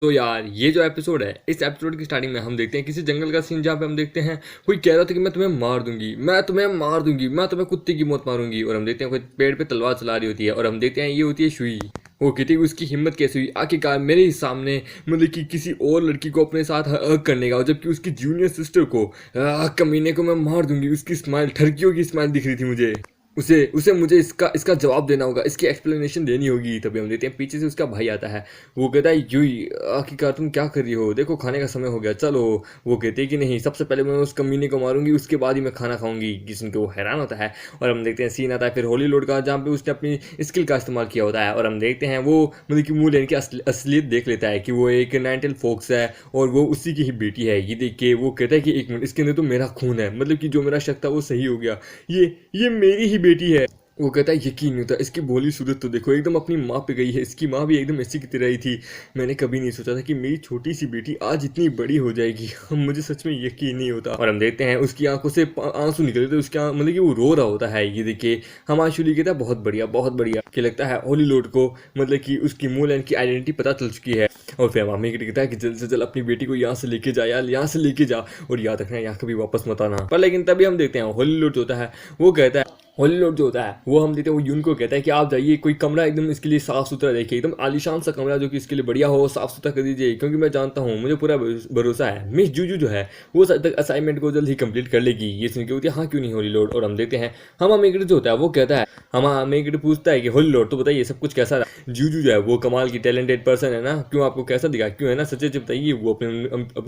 तो यार ये जो एपिसोड है, इस एपिसोड की स्टार्टिंग में हम देखते हैं किसी जंगल का सीन, जहाँ पे हम देखते हैं कोई कह रहा था कि मैं तुम्हें मार दूंगी, मैं तुम्हें मार दूंगी, मैं तुम्हें कुत्ते की मौत मारूंगी। और हम देखते हैं कोई पेड़ पे तलवार चला रही होती है, और हम देखते हैं ये होती है शुई। वो कहती है उसकी हिम्मत कैसे हुई आखिरकार मेरे ही सामने, मतलब कि किसी और लड़की को अपने साथ हक करने का, और जबकि उसकी जूनियर सिस्टर को कमीने को मैं मार दूंगी। उसकी स्माइल, ठरकियों की स्माइल दिख रही थी मुझे। उसे उसे मुझे इसका इसका जवाब देना होगा, इसकी एक्सप्लेनेशन देनी होगी। तभी हम देखते हैं पीछे से उसका भाई आता है। वो कहता है यूई, आखिरकार तुम क्या कर रही हो, देखो खाने का समय हो गया, चलो। वो कहते हैं कि नहीं, सबसे पहले मैं उस कमीने को मारूंगी, उसके बाद ही मैं खाना खाऊंगी। जिसमें कि वो हैरान होता है। और हम देखते हैं सीन आता है फिर हॉली लॉर्ड का, जहाँ पे उसने अपनी स्किल का इस्तेमाल किया होता है। और हम देखते हैं वो, मतलब कि मुंह लेने की असलियत देख लेता है कि वो एक नाइनटेल फोक्स है और वो उसी की ही बेटी है। ये देख के वो कहता है कि एक मिनट, इसके अंदर तो मेरा खून है, मतलब कि जो मेरा शक था वो सही हो गया। ये मेरी ही बेटी है। वो कहता है यकीन नहीं होता, इसकी बोली सूरत तो देखो, एकदम अपनी माँ पे गई है। इसकी माँ भी एकदम ऐसी की तरह ही थी। मैंने कभी नहीं सोचा था कि मेरी छोटी सी बेटी आज इतनी बड़ी हो जाएगी। मुझे सच में यकीन नहीं होता। और हम देखते हैं उसकी आंखों से आंसू निकल रहे थे, उसके मतलब कि वो रो रहा होता है। ये देखिए हम आंसू कहता है बहुत बढ़िया बहुत बढ़िया, कि लगता है होली लॉर्ड को मतलब कि उसकी मूल की आइडेंटिटी पता चल चुकी है। और फिर मामी कहता है कि जल्द से जल्द अपनी बेटी को यहाँ से लेके जा यार, यहाँ से लेके जा, और याद रखना यहाँ कभी वापस मत आना। पर लेकिन तभी हम देखते हैं होली लॉर्ड होता है, वो कहता है, होली लॉर्ड जो होता है वो, हम देते हैं वो यून को कहता है कि आप जाइए कोई कमरा एकदम इसके लिए साफ सुथरा देखिए, एकदम आलीशान सा कमरा जो कि इसके लिए बढ़िया हो, साफ सुथरा कर दीजिए, क्योंकि मैं जानता हूँ, मुझे पूरा भरोसा है मिस जूजू जो है वो असाइनमेंट को जल्द ही कंप्लीट कर लेगी। ये सुन के होती है हाँ क्यों नहीं होली लॉर्ड। और हम देखते हैं हम मेगड़ जो होता है वो कहता है, हम मेगड़ पूछता है कि होली लॉर्ड तो बताइए सब कुछ कैसा रहा। जूजू जो है वो कमाल की टैलेंटेड पर्सन है ना, क्यों आपको कैसा दिखा, क्यों है ना, सच्चे सच्चे बताइए। वो अपने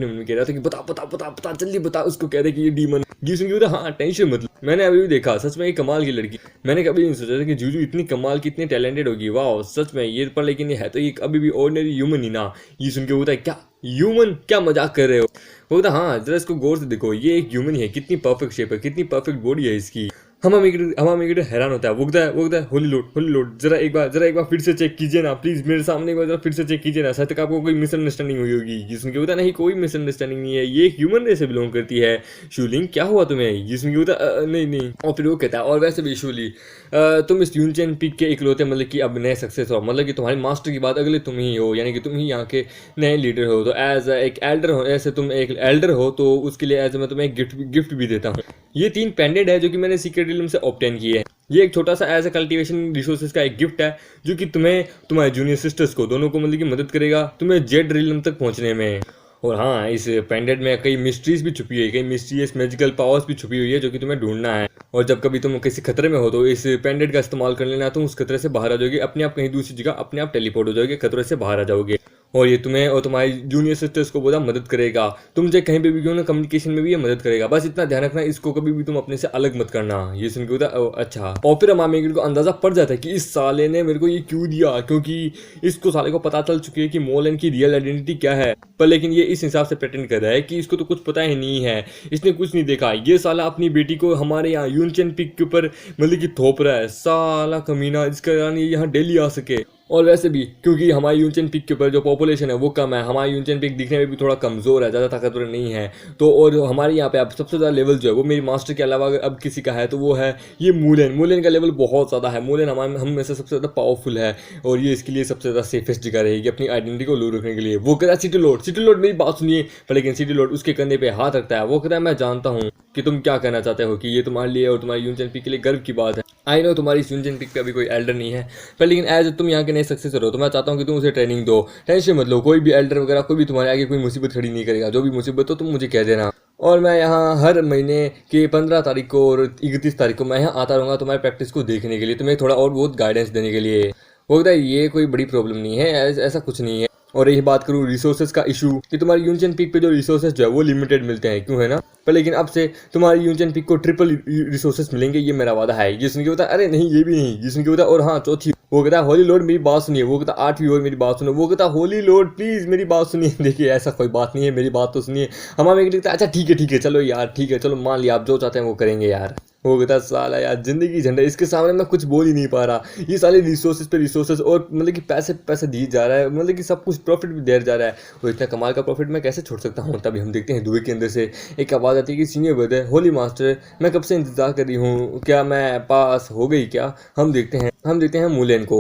मन में कह रहा था कि बता बता बता बता जल्दी बता। उसको कह रहे कि ये डीमन। ये सुन के होता हाँ टेंशन मतलब, मैंने अभी भी देखा, सच में एक कमाल की लड़की। मैंने कभी नहीं सोचा था कि जूजू इतनी कमाल की, इतनी टैलेंटेड होगी, वाह सच में ये। पर लेकिन ये है तो ये अभी भी ऑर्डिनरी ह्यूमन ही ना। ये सुन के होता है क्या ह्यूमन, क्या मजाक कर रहे हो। बोलता हाँ जरा इसको गौर से देखो, ये एक ह्यूमन ही है, कितनी परफेक्ट शेप है, कितनी परफेक्ट बॉडी है इसकी। हम अमीगड हैरान होता है। वो कहता है होली लॉर्ड जरा एक बार फिर से चेक कीजिए ना प्लीज, मेरे सामने एक बार जरा फिर से चेक कीजिए ना, शायद तक आपको कोई मिसअंडरस्टैंडिंग हुई होगी। जिसमें क्या होता नहीं, कोई मिसअंडरस्टैंडिंग नहीं है, ये एक ह्यूमन रेस से बिलोंग करती है। शूलिंग क्या हुआ तुम्हें। जिसमें क्या होता नहीं नहीं। और फिर वो कहता है और वैसे भी शूली, तुम इस यूनचेन पीक के इकलौते मतलब कि अब नए सक्सेस हो, मतलब कि तुम्हारे मास्टर की बात अगले तुम ही हो, यानी कि तुम ही यहाँ के नए लीडर हो। तो एज एक एल्डर हो, ऐसे तुम एक एल्डर हो, तो उसके लिए एज मैं तुम्हें एक गिफ्ट भी देता हूँ। ये 3 पेंडेंट है जो कि मैंने सीक्रेट रिलम से ऑब्टेन किए हैं। ये एक छोटा सा एज ए कल्टीवेशन रिसोर्सेज का एक गिफ्ट है, जो कि तुम्हें, तुम्हारे जूनियर सिस्टर्स को, दोनों को मतलब कि मदद करेगा तुम्हें जेड रिलम तक पहुंचने में। और हाँ इस पेंडेंट में कई मिस्ट्रीज भी छुपी हुई है, कई मिस्टीरियस मैजिकल पावर्स भी छुपी हुई है, जो कि तुम्हें ढूंढना है। और जब कभी तुम किसी खतरे में हो तो इस पेंडेंट का इस्तेमाल कर लेना, तुम उस खतरे से बाहर आ जाओगे, अपने आप कहीं दूसरी जगह अपने आप टेलीपोर्ट हो जाओगे, खतरे से बाहर आ जाओगे। और ये तुम्हें और तुम्हारी जूनियर सिस्टर्स को बोला मदद करेगा, तुम चाहे कहीं पे भी क्यों ना, कम्युनिकेशन में भी ये मदद करेगा। बस इतना ध्यान रखना, इसको कभी भी तुम अपने से अलग मत करना। ये सुन के होता अच्छा। और फिर अमामेगड़ को अंदाजा पड़ जाता है कि इस साले ने मेरे को ये क्यों दिया, क्योंकि इसको साले को पता चल चुकी है कि मोलन की रियल आइडेंटिटी क्या है। पर लेकिन ये इस हिसाब से प्रेटेंड कर रहा है कि इसको तो कुछ पता ही नहीं है, इसने कुछ नहीं देखा। ये साला अपनी बेटी को हमारे यहाँ यूनचेन पिक के ऊपर मतलब कि थोप रहा है, साला कमीना, इसका यानी यहाँ डेली आ सके। और वैसे भी क्योंकि हमारे यूनचेन पिक के ऊपर जो पॉपुलेशन है वो कम है, हमारा यूनचेन पिक दिखने में भी थोड़ा कमज़ोर है, ज़्यादा ताकतवर नहीं है। तो और हमारे यहाँ पे अब सबसे ज़्यादा लेवल जो है वो मेरी मास्टर के अलावा अगर अब किसी का है तो वो है ये मूलन का लेवल बहुत ज़्यादा है। मूलन हमारे हम में से सबसे ज़्यादा पावरफुल है, और ये इसके लिए सबसे ज़्यादा सेफेस्ट जगह रहेगी अपनी आइडेंटिटी को लूज रखने के लिए। वो कहता है सिटी लॉर्ड मेरी बात सुनिए। पर लेकिन सिटी लॉर्ड उसके कंधे पे हाथ रखता है। वो कहता है मैं जानता हूँ कि तुम क्या कहना चाहते हो, कि ये तुम्हारे लिए और तुम्हारे यूनचेन पिक के लिए गर्व की बात है। आई नो तुम्हारी यूनचेन पिक पे अभी कोई एल्डर नहीं है, पर लेकिन एज तुम यहाँ के नए सक्सेसर हो तो मैं चाहता हूँ कि तुम उसे ट्रेनिंग दो। टेंशन मत लो, कोई भी एल्डर वगैरह कोई भी तुम्हारे आगे कोई मुसीबत खड़ी नहीं करेगा। जो भी मुसीबत हो तुम मुझे कह देना, और मैं यहाँ हर महीने के 15 तारीख को और 31 तारीख को मैं यहाँ आता रहूँगा तुम्हारी प्रैक्टिस को देखने के लिए, तुम्हें थोड़ा और बहुत गाइडेंस देने के लिए। वो कहता है ये कोई बड़ी प्रॉब्लम नहीं है, ऐसा कुछ नहीं है। और यही बात करूँ रिसोर्सेज का इशू, कि तुम्हारी यूनचेन पीक पे जो रिसोर्सेज जो है वो लिमिटेड मिलते हैं, क्यों है ना। पर लेकिन अब से तुम्हारी यूनचेन पीक को ट्रिपल रिसोर्सेज मिलेंगे, ये मेरा वादा है। ये सुन के होता है अरे नहीं ये भी नहीं। ये सुन के होता है और हाँ चौथी, वो कहता है होली लॉर्ड मेरी बात सुनिए। वो कहता है 8वीं और मेरी बात सुनो। वो कहता है होली लॉर्ड प्लीज मेरी बात सुनिए। देखिए ऐसा कोई बात नहीं है, मेरी बात तो सुनिए। हमारे लिखता है अच्छा ठीक है चलो यार, ठीक है चलो मान लिया, आप जो चाहते हैं वो करेंगे यार। वो कहता है साला यार जिंदगी झंडा, इसके सामने मैं कुछ बोल ही नहीं पा रहा। ये सारे रिसोर्सेज पे रिसोर्सेज और मतलब कि पैसे दिए जा रहा है, मतलब कि सब कुछ प्रॉफिट भी दिया जा रहा है। और इतना कमाल का प्रॉफिट मैं कैसे छोड़ सकता हूँ। तभी हम देखते हैं धुएं के अंदर से एक आवाज़ आती है कि सीनियर ब्रदर होली मास्टर मैं कब से इंतजार कर रही हूँ, क्या मैं पास हो गई क्या। हम देखते हैं मूलेन को।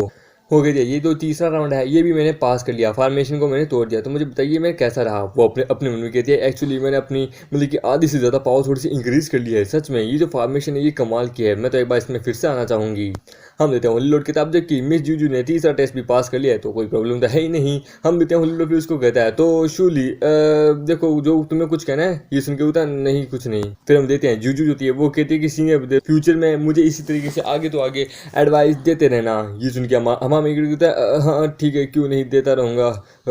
हो गया। ये जो तीसरा राउंड है ये भी मैंने पास कर लिया, फॉर्मेशन को मैंने तोड़ दिया। तो मुझे बताइए मैं कैसा रहा। वो अपने अपने मन में कहती है एक्चुअली मैंने अपनी मतलब कि आधी से ज़्यादा पावर थोड़ी सी इंक्रीज कर लिया है। सच में ये जो फॉर्मेशन है ये कमाल की है। मैं तो एक बार इसमें फिर से आना चाहूँगी। हम देते हैं होली लॉर्ड किताब, जबकि मिस जूजू ने तीसरा टेस्ट भी पास कर लिया है तो कोई प्रॉब्लम तो है ही नहीं। हम देते हैं होली लॉर्ड, फिर उसको कहता है तो शूली देखो जो तुम्हें कुछ कहना है। ये सुन के होता नहीं कुछ नहीं। फिर हम देते हैं जूजू होती है, वो कहती है कि सीनियर फ्यूचर में मुझे इसी तरीके से आगे तो आगे एडवाइस देते रहना। ये सुन के हम कहता है हाँ ठीक है क्यों नहीं देता रहूँगा,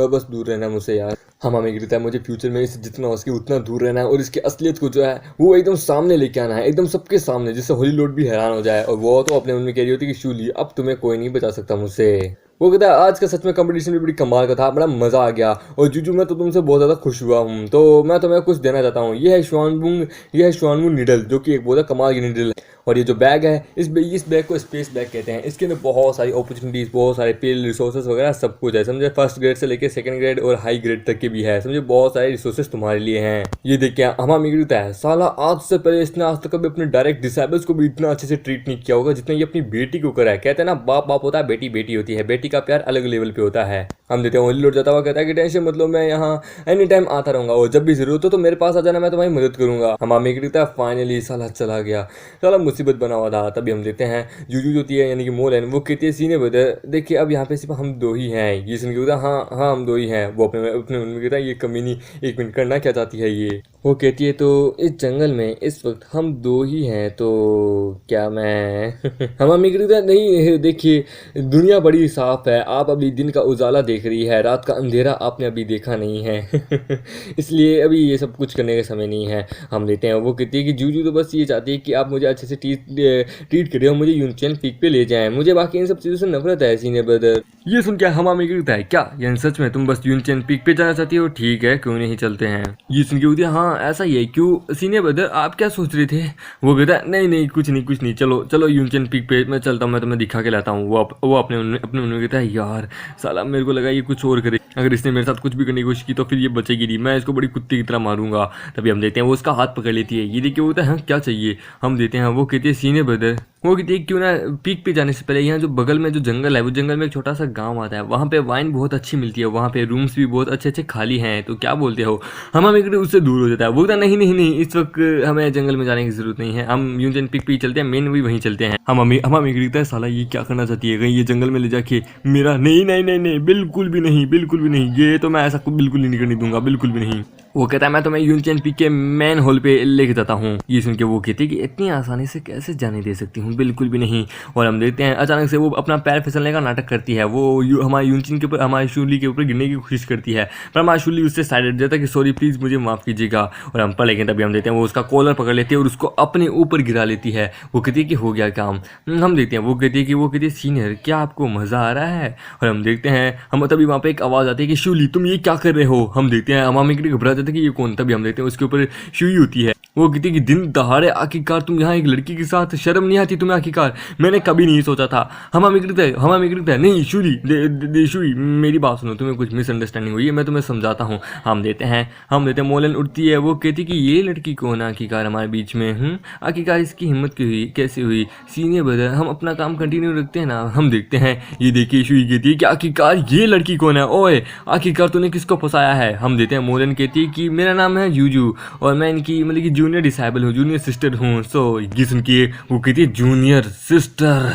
बस दूर रहना मुझसे यार। हम कहता है मुझे फ्यूचर में इससे जितना हो सके उतना दूर रहना है और इसकी असलियत को जो है वो एकदम सामने लेके आना है, एकदम सबके सामने, जिससे होली लॉर्ड भी हैरान हो जाए। और वो तो अपने मन में कह रही होती है कि शूली अब तुम्हें कोई नहीं बचा सकता मुझसे। वो कहता है आज का सच में कंपटीशन भी बड़ी कमाल का था, बड़ा मजा आ गया। और जूजू मैं तो तुमसे बहुत ज़्यादा खुश हुआ हूँ, तो मैं तुम्हें कुछ देना चाहता हूँ। ये है श्वानबुंग निडल, जो कि एक बहुत कमाल की निडल है। और ये जो बैग है इस बैग को स्पेस बैग कहते हैं। इसके अंदर बहुत सारी अपॉर्चुनिटीज़, बहुत सारे पेल रिसोर्सेज वगैरह सब कुछ है। समझे, फर्स्ट ग्रेड से लेकर सेकंड ग्रेड और हाई ग्रेड तक के भी है। समझे, बहुत सारे रिसोर्सेज तुम्हारे लिए हैं। ये देखिए हमारा मिगड़ता है साला, आज से पहले इसने आज तक कभी अपने डायरेक्ट डिसेबल्स को भी इतना अच्छे से ट्रीट नहीं किया होगा जितना ये अपनी बेटी को करा है। कहते हैं ना बाप बाप होता है, बेटी बेटी होती है। बेटी का प्यार अलग लेवल पे होता है। हम देते हैं होली लॉर्ड जाता हुआ कहता है कि टेंशन मतलब मैं यहाँ एनी टाइम आता रहूंगा और जब भी जरूरत हो तो मेरे पास आ जाना, मैं तुम्हारी मदद करूंगा। हमारा मिगड़ता है फाइनली साला चला गया, साला मुसीबत बना हुआ था। तभी हम देखते हैं जूजू होती है यानी कि मोलन, वो कहती है सीने ब्रदर देखिए अब यहाँ पे सिर्फ हम दो ही हैं। ये सुन के हाँ हाँ हम दो ही हैं। वो अपने मन में कहता है ये कमीनी एक मिनट करना क्या चाहती है ये। वो कहती है तो इस जंगल में इस वक्त हम दो ही हैं तो क्या मैं हम कहता नहीं देखिए दुनिया बड़ी साफ है, आप अभी दिन का उजाला देख रही है, रात का अंधेरा आपने अभी देखा नहीं है इसलिए अभी ये सब कुछ करने का समय नहीं है। हम लेते हैं। वो कहती है कि जूजू तो बस ये चाहती है कि आप मुझे अच्छे से ट्रीट करें और मुझे यूनियन पीक पे ले जाएं, मुझे बाकी इन सब चीज़ों से नफरत है सीनियर ब्रदर। ये सुन क्या हमारा कहता है क्या यानी सच में तुम बस यूनियन पीक पे जाना चाहती हो, ठीक है क्यों नहीं चलते हैं। ये सुन के होती है हाँ ऐसा ही है, क्यों सीनियर ब्रदर आप क्या सोच रहे थे। वो कहता है नहीं नहीं कुछ नहीं चलो चलो यूनियन पीक पे मैं चलता हूँ, मैं तुम्हें दिखा के लाता हूँ। वो अपने उन्होंने कहता है यार साला मेरे को लगा ये कुछ और करे, अगर इसने मेरे साथ कुछ भी करने की कोशिश की तो फिर ये बचेगी नहीं, मैं इसको बड़ी कुत्ते की तरह मारूंगा। तभी हम देते हैं वो उसका हाथ पकड़ लेती है। ये देखिए होता है हाँ क्या चाहिए। हम देते हैं वो कहती है सीनियर ब्रदर, वो कहती है क्यों ना पीक पे जाने से पहले यहाँ जो बगल में जो जंगल है वो जंगल में एक छोटा सा गांव आता है, वहाँ पे वाइन बहुत अच्छी मिलती है, वहाँ पे रूम्स भी बहुत अच्छे अच्छे खाली हैं, तो क्या बोलते हो। हम उससे दूर हो जाता है। वो कहता नहीं इस वक्त हमें जंगल में जाने की जरूरत नहीं है, हम यूनियन पीक पे ही चलते हैं, मेन भी वहीं चलते हैं। हम कहता है साला ये क्या करना चाहती है, कहीं ये जंगल में ले जाके मेरा नहीं बिल्कुल भी नहीं, ये तो मैं ऐसा बिल्कुल ही नहीं करने दूंगा, बिल्कुल भी नहीं। वो कहता है मैं तुम्हें यूनियन पीक के मेन हॉल पे लेके जाता हूँ। ये सुन के वो कहती है कि इतनी आसानी से कैसे जाने दे सकती हूँ, बिल्कुल भी नहीं। और हम देखते हैं अचानक से वो अपना पैर फिसलने का नाटक करती है, वो हमारे यूनियन के ऊपर हमारी शूली के ऊपर गिरने की कोशिश करती है, पर हमारी शूली उससे साइड हट जाता है कि सॉरी प्लीज़ मुझे माफ़ कीजिएगा। और हम पर लेकिन तभी हम देखते हैं वो उसका कॉलर पकड़ लेती है और उसको अपने ऊपर गिरा लेती है। वो कहती है कि हो गया काम। हम देखते हैं वो कहती है सीनियर क्या आपको मज़ा आ रहा है। और हम देखते हैं हम तभी वहाँ पर एक आवाज़ आती है कि शूली तुम ये क्या कर रहे हो। हम देखते हैं हम घबरा जाते हैं कि ये कौन। तभी हम देखते हैं उसके ऊपर शुई होती है। वो कहती है कि दिन दहाड़े आखिरकार तुम यहाँ एक लड़की के साथ, शर्म नहीं आती तुम्हें आखिरकार, मैंने कभी नहीं सोचा था। हमा मिगड़ता है नहीं शुई मेरी बात सुनो, तुम्हें कुछ मिसअंडरस्टैंडिंग हुई है, मैं तुम्हें समझाता हूँ। हम देते हैं मोलन उठती है। वो कहती कि ये लड़की कौन है आखिरकार हमारे बीच में, आखिरकार इसकी हिम्मत क्यों हुई, कैसे हुई। सीनियर ब्रदर हम अपना काम कंटिन्यू रखते हैं ना। हम देखते हैं ये देखिए शुई कहती है कि आखिरकार ये लड़की कौन है, ओए आखिरकार तूने किसको फंसाया है। हम देते हैं मोलन कहती है कि मेरा नाम है जूजू और मैं इनकी मतलब कि जूनियर डिसेबल हूँ, जूनियर सिस्टर हूँ। सो ये सुन के वो कहती है जूनियर सिस्टर,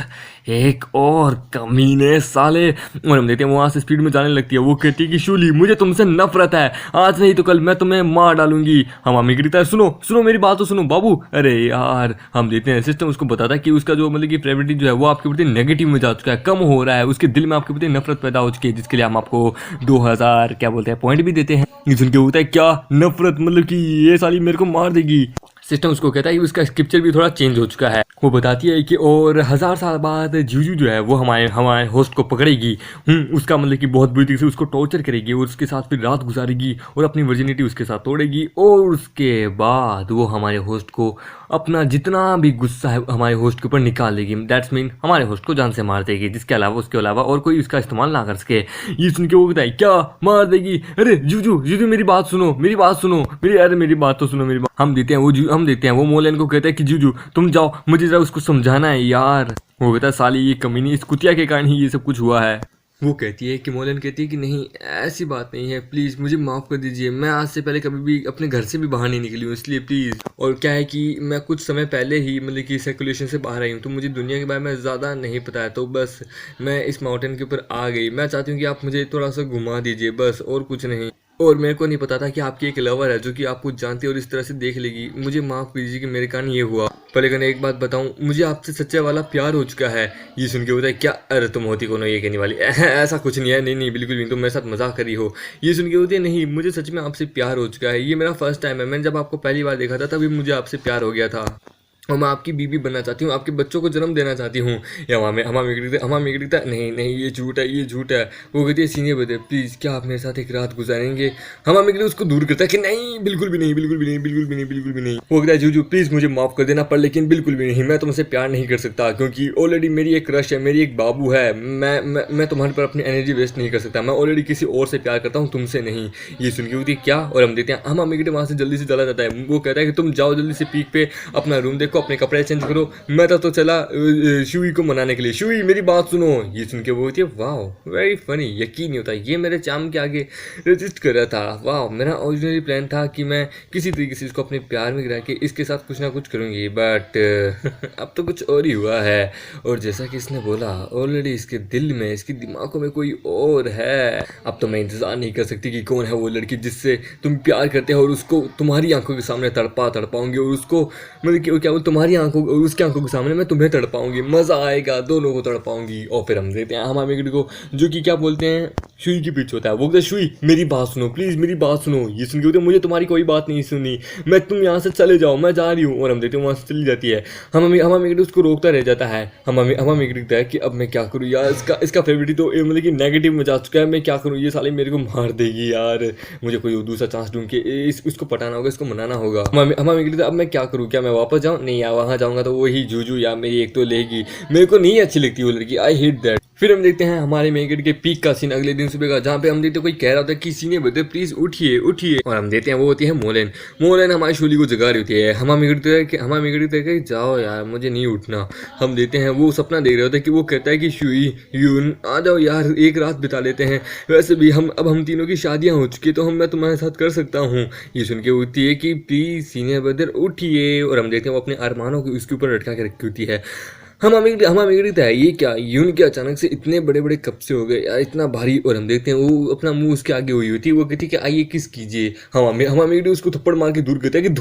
एक और कमीने साले। और हम देखते हैं वहाँ से स्पीड में जाने लगती है। वो कहती है कि शूली मुझे तुमसे नफरत है, आज नहीं तो कल मैं तुम्हें मार डालूंगी। हम अम्मी कहता है सुनो मेरी बात तो सुनो बाबू। अरे यार हम देखते हैं सिस्टम उसको बताता है कि उसका जो मतलब कि फेवरेट जो है वो आपके प्रति नेगेटिव में जा चुका है, कम हो रहा है, उसके दिल में आपके प्रति नफरत पैदा हो चुकी है, जिसके लिए हम आपको 2000 क्या बोलते हैं पॉइंट भी देते हैं। ये सुन के होता है क्या नफरत, मतलब कि ये साली मेरे को मार देगी। सिस्टम उसको कहता है कि उसका स्क्रिप्चर भी थोड़ा चेंज हो चुका है। वो बताती है कि और 1000 साल बाद जूजू जो है वो हमारे होस्ट को पकड़ेगी, उसका मतलब कि बहुत बुरी तरीके से उसको टॉर्चर करेगी और उसके साथ फिर रात गुजारेगी और अपनी वर्जिनिटी उसके साथ तोड़ेगी और उसके बाद वो हमारे होस्ट को अपना जितना भी गुस्सा है हमारे होस्ट के ऊपर निकाल देगी। दैट्स मीन हमारे होस्ट को जान से मार देगी, जिसके अलावा उसके अलावा और कोई इसका इस्तेमाल ना कर सके। ये सुन के वो कहता है क्या मार देगी? अरे जूजू जूजू मेरी बात सुनो, मेरी बात सुनो, अरे मेरी बात तो सुनो, मेरी बात। हम देखते हैं वो मोलेन को कहता है कि जूजू तुम जाओ, मुझे जरा उसको समझाना है यार। वो कहता है साली ये कमीनी इस कुतिया के कारण ही ये सब कुछ हुआ है। वो कहती है कि मोलन कहती है कि नहीं ऐसी बात नहीं है, प्लीज़ मुझे माफ़ कर दीजिए, मैं आज से पहले कभी भी अपने घर से भी बाहर नहीं निकली हूँ, इसलिए प्लीज़। और क्या है कि मैं कुछ समय पहले ही मतलब कि सर्कुलेशन से बाहर आई हूँ, तो मुझे दुनिया के बारे में ज़्यादा नहीं पता है, तो बस मैं इस माउंटेन के ऊपर आ गई। मैं चाहती हूँ कि आप मुझे थोड़ा सा घुमा दीजिए बस, और कुछ नहीं। और मेरे को नहीं पता था कि आपकी एक लवर है जो कि आपको जानती है और इस तरह से देख लेगी। मुझे माफ़ कीजिए कि मेरे कारण ये हुआ। पर लेकिन एक बात बताऊं, मुझे आपसे सच्चा वाला प्यार हो चुका है। ये सुन के होता है क्या? अरे तुम होती कौन हो ये कहने वाली? ऐसा कुछ नहीं है, नहीं नहीं बिल्कुल नहीं, तुम मेरे साथ मजाक करी हो। ये सुन के होती है नहीं, मुझे सच में आपसे प्यार हो चुका है, ये मेरा फर्स्ट टाइम है। मैंने जब आपको पहली बार देखा था तभी मुझे आपसे प्यार हो गया था, और मैं आपकी बीवी बनना चाहती हूँ, आपके बच्चों को जन्म देना चाहती हूँ। या हमारा था नहीं नहीं ये झूठ है, ये झूठ है। वो कहती है सीनियर ब्रदर प्लीज़ क्या आप मेरे साथ एक रात गुजारेंगे? हमारा मिगड़ी उसको दूर करता है कि नहीं बिल्कुल भी नहीं, बिल्कुल भी नहीं, बिल्कुल भी नहीं, बिल्कुल भी नहीं। वो कहता है जूजू प्लीज़ मुझे माफ़ कर देना, पर लेकिन बिल्कुल भी नहीं, मैं तुमसे प्यार नहीं कर सकता, क्योंकि ऑलरेडी मेरी एक क्रश है, मेरी एक बाबू है। मैं तुम्हारे पर अपनी एनर्जी वेस्ट नहीं कर सकता, मैं ऑलरेडी किसी और से प्यार करता हूँ, तुमसे नहीं। ये सुन के होती क्या? और हम देते हैं हमारा मिगड़ी वहाँ से जल्दी से चला जाता है। वो कहता है कि तुम जाओ जल्दी से पीक पे अपना रूम देखो, अपने कपड़े चेंज करो, मैं तो चला शुई को मनाने के लिए। शुई मेरी बात सुनो। ये सुन के वो होती है वाह वेरी फनी, यकीन नहीं होता ये मेरे चाम के आगे रजिस्ट कर रहा था। वाह मेरा ओरिजिनली प्लान था कि मैं किसी तरीके से इसको अपने प्यार में गिरा के इसके साथ कुछ ना कुछ करूँगी, बट अब तो कुछ और ही हुआ है। और जैसा कि इसने बोला ऑलरेडी इसके दिल में, इसके दिमागों में कोई और है। अब तो मैं इंतज़ार नहीं कर सकती कि कौन है वो लड़की जिससे तुम प्यार करते हो, और उसको तुम्हारी आंखों के सामने तड़पाऊंगी, और उसको मतलब क्या तुम्हारी आंखों और उसकी आंखों के सामने मैं तुम्हें तड़पाऊंगी, मज़ा आएगा, दोनों को तड़पाऊंगी। और फिर हम देते हैं हमारे मिगड़ी को जो कि क्या बोलते हैं शुई की पीछे होता है। वो कहता है शुई मेरी बात सुनो प्लीज़, मेरी बात सुनो। ये सुन के होते मुझे तुम्हारी कोई बात नहीं सुनी, मैं तुम यहाँ से चले जाओ, मैं जा रही हूँ। और हम देखते हैं वहाँ से चली जाती है। हमारा मिगड़ी उसको रोकता रह जाता है। हमारा मिगड़ी कहता है कि अब मैं क्या करूँ यार, इसका फेवरेट तो मतलब कि नेगेटिव में जा चुका है, मैं क्या करूँ, ये साले मेरे को मार देगी यार, मुझे कोई दूसरा चांस ढूंढ के उसको पटाना होगा, इसको मनाना होगा। हमारा मिगड़ी अब मैं क्या करूँ, क्या मैं वापस जाऊँ? नहीं यार वहाँ जाऊँगा तो वही जूजू या मेरी एक तो लेगी, मेरे को नहीं अच्छी लगती वो लड़की, आई हेट दैट। फिर हम देखते हैं हमारे मेगेट के पीक का सीन अगले दिन सुबह का, जहाँ पे हम देखते हैं कोई कह रहा होता है कि सीनियर ब्रदर प्लीज उठिए उठिए। और हम देखते हैं वो होती है मोलेन हमारी शूली को जगा रही होती है। हमारा मेगेट कि जाओ यार मुझे नहीं उठना। हम देखते हैं वो सपना देख रहे होते हैं कि वो कहता है कि शुई यून आ जाओ यार एक रात बिता लेते हैं, वैसे भी हम तीनों की शादियाँ हो चुकी है, तो मैं तुम्हारे साथ कर सकता हूँ। ये सुन के होती है कि प्लीज सीनियर ब्रदर उठिए। और हम देखते हैं वो अपने अरमानों को उसके ऊपर लटका के रखी होती है। हम अमेरिका है ये क्या यून के अचानक से इतने बड़े बड़े कप से हो गए यार, इतना भारी। और हम देखते हैं वो अपना मुंह उसके आगे हुई होती है, वो कहती है कि आइए किस कीजिए। हम अमेरिका उसको थप्पड़ मार के दूर कहते हैं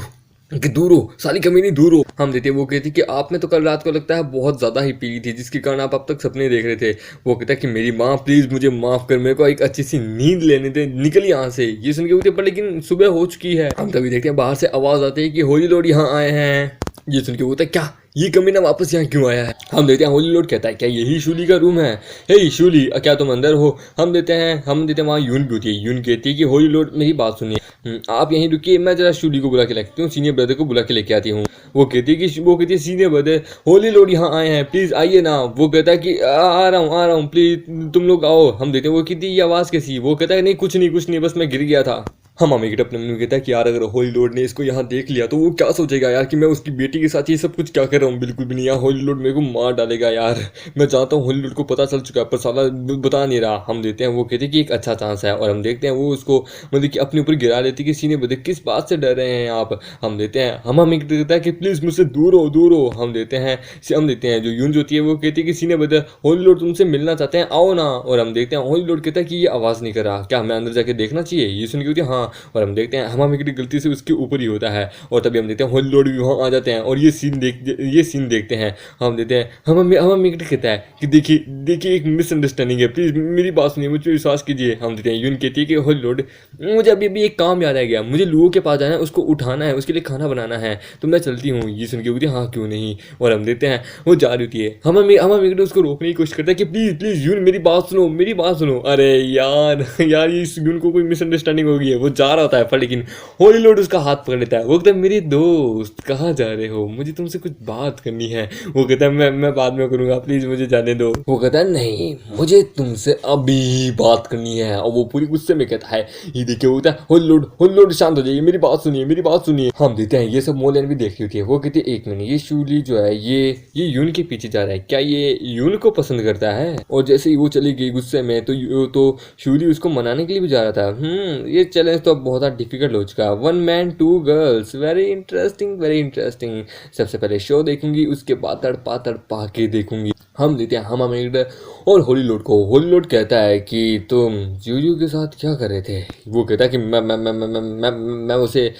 कि दूर हो साली कमीनी दूर हो। हम देते हैं वो कहती कि आपने तो कल रात को लगता है बहुत ज़्यादा ही पी ली थी, जिसके कारण आप अब तक सपने देख रहे थे। वो कहता है कि मेरी माँ प्लीज़ मुझे माफ़ कर, मेरे को एक अच्छी सी नींद लेने दे, निकल यहाँ से। ये सुन के होते पर लेकिन सुबह हो चुकी है। हम तभी देखते हैं बाहर से आवाज़ आती है कि होली लोड यहाँ आए हैं। ये सुन के होता है क्या ये कमीना वापस यहाँ क्यों आया है? हम देते हैं होली लोड कहता है क्या यही शूली का रूम है? हे शूली क्या तुम अंदर हो? हम देते हैं वहाँ यून भी होती है। यून कहती है कि होली लोड मेरी बात सुनिए, आप यहीं रुकिए, मैं जरा शूली को बुला के लेती हूँ, सीनियर ब्रदर को बुला के लेके आती हूँ। वो कहती है कि सीनियर ब्रदर होली लोड यहाँ आए हैं, प्लीज़ आइए ना। वो कहता है कि आ रहा हूँ प्लीज़ तुम लोग आओ। हम देते हैं वो कहती है ये आवाज़ कैसी? वो कहता है नहीं कुछ नहीं बस मैं गिर गया था। हम मेगेट अपने मन में कहता है कि यार अगर होली लोड ने इसको यहाँ देख लिया तो वो क्या सोचेगा यार कि मैं उसकी बेटी के साथ ये सब कुछ क्या कर रहा हूँ। बिल्कुल भी नहीं यार, होली लोड मेरे को मार डालेगा यार। मैं चाहता हूँ होली लोड को पता चल चुका है पर साला बता नहीं रहा। हम देते हैं वो कहते हैं कि एक अच्छा चांस है। और हम देखते हैं वो उसको मतलब कि अपने ऊपर गिरा लेती कि सीने बदे किस बात से डर रहे हैं आप। हम देते हैं मेगेट कहता है कि प्लीज़ मुझसे दूर हो। हम देते हैं जो यून होती है वो कहती है कि सीने बदे होली लोड तुमसे मिलना चाहते हैं, आओ ना। और हम देखते हैं होली लोड कहता है कि ये आवाज़ नहीं कर रहा, क्या हमें अंदर जाके देखना चाहिए? ये सुन के होती है हाँ। और हम देखते हैं हमारा गलती से उसके ऊपर ही होता है। और तभी हम देखते हैं होली लोड भी वहाँ आ जाते हैं और ये सीन देखते हैं। हम देते हैं हमारा मिगड़ी कहता है कि देखिए एक मिसअंडरस्टैंडिंग है, प्लीज़ मेरी बात सुनिए, मुझ पर विश्वास कीजिए। हम देते हैं यून कहती है कि होली लोड मुझे अभी एक काम याद आ गया, मुझे लूहो के पास जाना है, उसको उठाना है, उसके लिए खाना बनाना है, तो मैं चलती हूँ। ये सुन के होती है हाँ क्यों नहीं। और हम देते हैं वो जा रही होती है। हमारा मिगड़ी उसको रोकने की कोशिश करता है कि प्लीज़ यून मेरी बात सुनो। अरे यार इस यून को कोई मिसअंडरस्टैंडिंग हो गई है, वो जा रहा होता है, पर लेकिन होली लॉर्ड उसका हाथ पकड़ लेता है। वो कहता है मेरी दोस्त कहाँ जा रहे हो, मुझे तुमसे कुछ बात करनी है। वो कहता है मैं बाद में करूँगा, प्लीज़ मुझे जाने दो। वो कहता है नहीं, मुझे तुमसे अभी बात करनी है। और वो पूरी गुस्से में कहता है, ये देखिए होता है होली लॉर्ड शांत हो जाइए, मेरी बात सुनिए, मेरी बात सुनिए। हम देते हैं ये सब मोलेन भी देख रही होती है। वो कहती है एक मिनट, ये शूली जो है ये यून के पीछे जा रहा है, क्या ये यून को पसंद करता है? और जैसे ही वो चली गई गुस्से में तो शूली उसको मनाने के लिए भी जा रहा था। ये चैलेंज तो अब बहुत डिफिकल्ट हो चुका है। 1 man 2 girls, very interesting very interesting. सबसे पहले शो देखूंगी, उसके बाद तड़पा तड़पा के देखूंगी। हम देते हैं हम अमेरिका और होली लॉर्ड को। होली लॉर्ड कहता है कि तुम जूजू के साथ क्या कर रहे थे? वो कहता है कि मैं उसे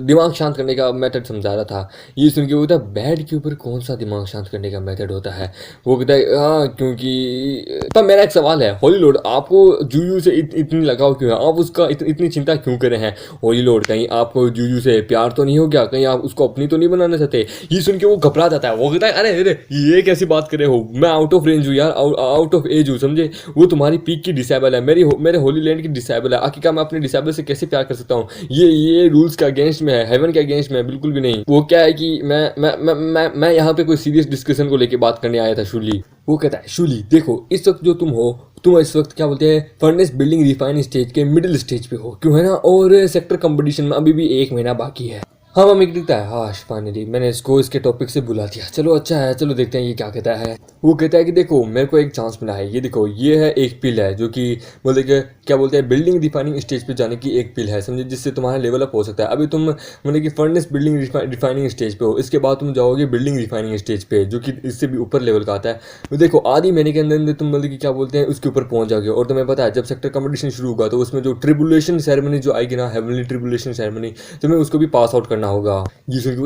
दिमाग शांत करने का मेथड समझा रहा था। ये सुन के वो कहता है बेड के ऊपर कौन सा दिमाग शांत करने का मेथड होता है? वो कहता है हाँ, क्योंकि पर मेरा एक सवाल है होली लॉर्ड, आपको जूजू से इतनी लगाव क्यों है? आप उसका इतनी चिंता क्यों कर रहे हैं? होली लॉर्ड, कहीं आपको जूजू से प्यार तो नहीं हो गया? कहीं आप उसको अपनी तो नहीं बनाना चाहते? ये सुन के वो घबरा जाता है। वो कहता है अरे ये कैसी बात कर रहे हो, मैं आउट ऑफ रेंज हूँ यार, आउट ऑफ एज हूँ, समझे? वो तुम्हारी पीक की डिसेबल है, मेरे होली लैंड की डिसेबल है। आखिरकार मैं अपने डिसेबल से कैसे प्यार कर सकता हूँ? ये रूल्स का अगेंस्ट में है, हेवन के अगेंस्ट में है, बिल्कुल भी नहीं। वो क्या है कि मैं यहाँ पे कोई सीरियस डिस्कशन को लेके बात करने आया था शूली। वो कहता है शूली देखो, इस वक्त जो तुम इस वक्त क्या बोलते हैं फर्नेस बिल्डिंग रिफाइन स्टेज के मिडिल स्टेज पे हो, क्यों है ना? और सेक्टर कंपटीशन में अभी भी 1 महीना बाकी है। हाँ मम्मी दिखता है, हाँ फाइनली मैंने इसको इसके टॉपिक से बुला दिया। चलो अच्छा है, चलो देखते हैं ये क्या कहता है। वो कहता है कि देखो मेरे को एक चांस मिला है, ये देखो ये है एक पिल है जो कि बोलते कि क्या बोलते हैं बिल्डिंग रिफाइनिंग स्टेज पे जाने की एक पिल है, समझे, जिससे तुम्हारा लेवल अप हो सकता है। अभी तुम मतलब कि फर्नेस बिल्डिंग रिफाइनिंग स्टेज पे हो, इसके बाद तुम जाओगे बिल्डिंग रिफाइनिंग स्टेज पे जो कि इससे भी ऊपर लेवल का आता है। तो देखो आधी महीने के अंदर तुम मतलब कि क्या बोलते हैं उसके ऊपर पहुंच जाओगे। और तुम्हें पता है जब सेक्टर कंपटीशन शुरू होगा तो उसमें जो ट्रिबुलेशन सेरेमनी जो आएगी ना, हेवनली ट्रिबुलेशन सेरेमनी, तुम्हें उसको भी पास आउट करना होगा।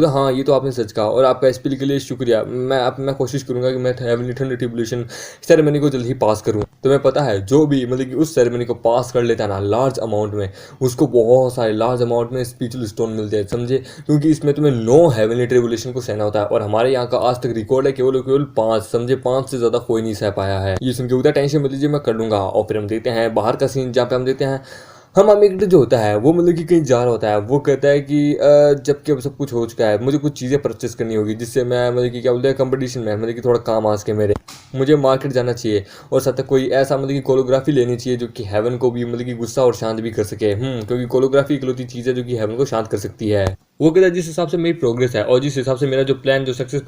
हाँ ये तो आपने सच कहा और आपका एसपीएल के लिए शुक्रिया। मैं कोशिश करूंगा कि मैं हेवनली ट्रिबुलेशन सेरेमनी को जल्द ही पास करूं। तुम्हें पता है जो भी मतलब कि उस सेरेमनी को पास कर लेता है ना लार्ज अमाउंट में, उसको बहुत सारे लार्ज अमाउंट में स्पिरिचुअल स्टोन मिलते हैं, समझे? क्योंकि इसमें तुम्हें 9 हेवनली ट्रिबुलेशन को सहना होता है और हमारे यहाँ का आज तक रिकॉर्ड है केवल 5, समझे? 5 से ज्यादा कोई नहीं सह पाया है। ये सुन के उतना टेंशन मत लीजिए, मैं कर लूंगा। और फिर हम देखते हैं बाहर का सीन जहाँ पे हम देखते हैं हम अमिगडा जो होता है वो मतलब कि कहीं जा रहा होता है। वो कहता है कि जबकि अब सब कुछ हो चुका है, मुझे कुछ चीज़ें परचेस करनी होगी जिससे मैं मतलब कि क्या बोलते हैं कंपटीशन में मतलब कि थोड़ा काम आ सके मेरे। मुझे मार्केट जाना चाहिए और साथ कोई ऐसा मतलब कि कोरियोग्राफी लेनी चाहिए जो कि हेवन को भी मतलब कि गुस्सा और शांत भी कर सके। क्योंकि कोरियोग्राफी इकलौती चीज़ है जो कि हेवन को शांत कर सकती है। वो कहता है जिस हिसाब से मेरी प्रोग्रेस है और जिस हिसाब से मेरा जो प्लान जो सक्सेस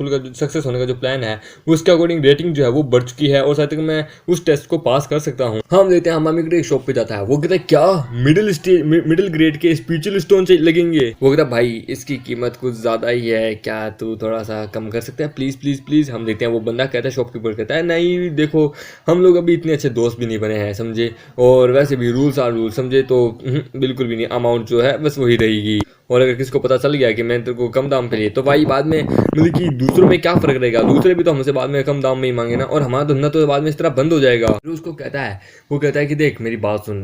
होने का जो प्लान है उसके अकॉर्डिंग रेटिंग जो है वो बढ़ चुकी है और साथ ही मैं उस टेस्ट को पास कर सकता हूँ। हम देते हैं हमामी एक शॉप पे जाता है। वो कहता है क्या मिडिल ग्रेड के स्पिरिचुअल स्टोन से लगेंगे? वो कहता है भाई इसकी कीमत कुछ ज्यादा ही है, क्या तू थोड़ा सा कम कर सकता है प्लीज प्लीज प्लीज? हम देखते हैं वो बंदा कहता है, शॉपकीपर कहता है नहीं देखो हम लोग अभी इतने अच्छे दोस्त भी नहीं बने हैं, समझे? और वैसे भी रूल्स आर रूल, समझे? तो बिल्कुल भी नहीं, अमाउंट जो है बस वही रहेगी। और अगर किसी को पता चल गया कि मैंने तेरे को कम दाम पे लिए तो भाई बाद में मतलब कि दूसरों में क्या फर्क रहेगा? दूसरे भी तो हमसे बाद में कम दाम में ही मांगे ना, और हमारा धंधा तो बाद में इस तरह बंद हो जाएगा। फिर उसको कहता है, वो कहता है कि देख मेरी बात सुन,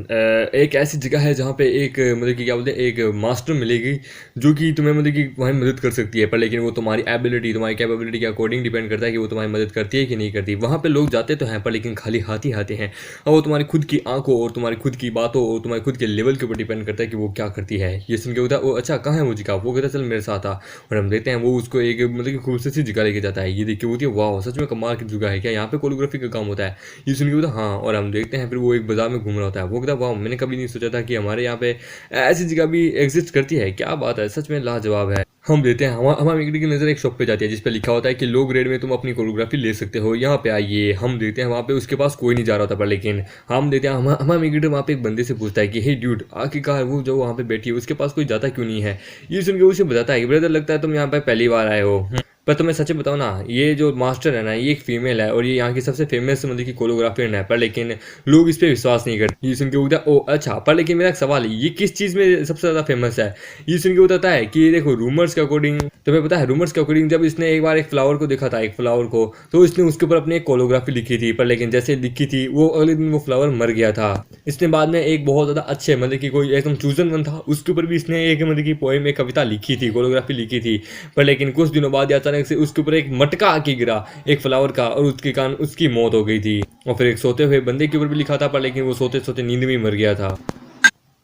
एक ऐसी जगह है जहाँ पे एक मतलब कि क्या बोलते हैं एक मास्टर मिलेगी जो कि तुम्हें मतलब कि तुम्हारी मदद कर सकती है, पर लेकिन वो तुम्हारी एबिलिटी तुम्हारी कैपेबिलिटी के अकॉर्डिंग डिपेंड करता है कि वो तुम्हारी मदद करती है कि नहीं करती। वहाँ पे लोग जाते तो हैं पर लेकिन खाली हाथ ही आते हैं, और वो तुम्हारी खुद की आंखों और तुम्हारी खुद की बातों और तुम्हारे खुद के लेवल के ऊपर डिपेंड करता है कि वो क्या करती है। ये सुन के होता है वो अच्छा कहाँ है वो जगह? वो कहता है चल मेरे साथ आ। और हम देखते हैं वो उसको एक मतलब कि खूबसूरत सी जगह लेके जाता है। ये देख के होती है वाह सच में कमाल की जगह है, क्या यहाँ पे कोरियोग्राफी का काम होता है? ये सुन के होता है हाँ। और हम देखते हैं फिर वो एक बाजार में घूम रहा होता है। वो कहता है वाह मैंने कभी नहीं सोचा था कि हमारे यहाँ पे ऐसी जगह भी एग्जिस्ट करती है, क्या बात है, सच में लाजवाब है। हम देते हैं हमारी की नज़र एक शॉप पे जाती है जिस पे लिखा होता है कि लो ग्रेड में तुम अपनी कोरियोग्राफी ले सकते हो, यहाँ पे आइए। हम देते हैं वहाँ पे उसके पास कोई नहीं जा रहा होता, पर लेकिन हम देते हैं हमारा वहाँ पे एक बंदे से पूछता है कि हे ड्यूड आखिरकार वो जो वहाँ पे बैठी है उसके पास कोई जाता क्यों नहीं है? ये सुन के उसे बताता है कि ब्रदर लगता है तुम यहाँ पे पहली बार आए हो, पर तुम्हें सच बताओ ना ये जो मास्टर है ना ये एक फीमेल है और ये यहाँ की सबसे फेमस मतलब की कोरियोग्राफर है, पर लेकिन लोग इस पर विश्वास नहीं करते। ये सुन के उठा ओ अच्छा, पर लेकिन मेरा एक सवाल है ये किस चीज़ में सबसे ज़्यादा फेमस है? ये सुन के बताता है कि देखो रूमर्स के अकॉर्डिंग, तुम्हें पता है रूमर्स के अकॉर्डिंग जब इसने एक बार एक फ्लावर को देखा था, एक फ्लावर को, तो इसने उसके ऊपर अपनी एक कोरियोग्राफी लिखी थी, पर लेकिन जैसे लिखी थी वो अगले दिन वो फ्लावर मर गया था। इसने बाद में एक बहुत ज़्यादा अच्छे मतलब कि कोई एकदम चूजन वन था उसके ऊपर भी इसने एक मतलब की पोएम एक कविता लिखी थी, कोरियोग्राफी लिखी थी, पर लेकिन कुछ दिनों बाद अचानक से उसके ऊपर एक मटका आके गिरा एक फ्लावर का और उसके कारण उसकी मौत हो गई थी। और फिर एक सोते हुए बंदे के ऊपर भी लिखा था, पर लेकिन वो सोते सोते नींद में मर गया था।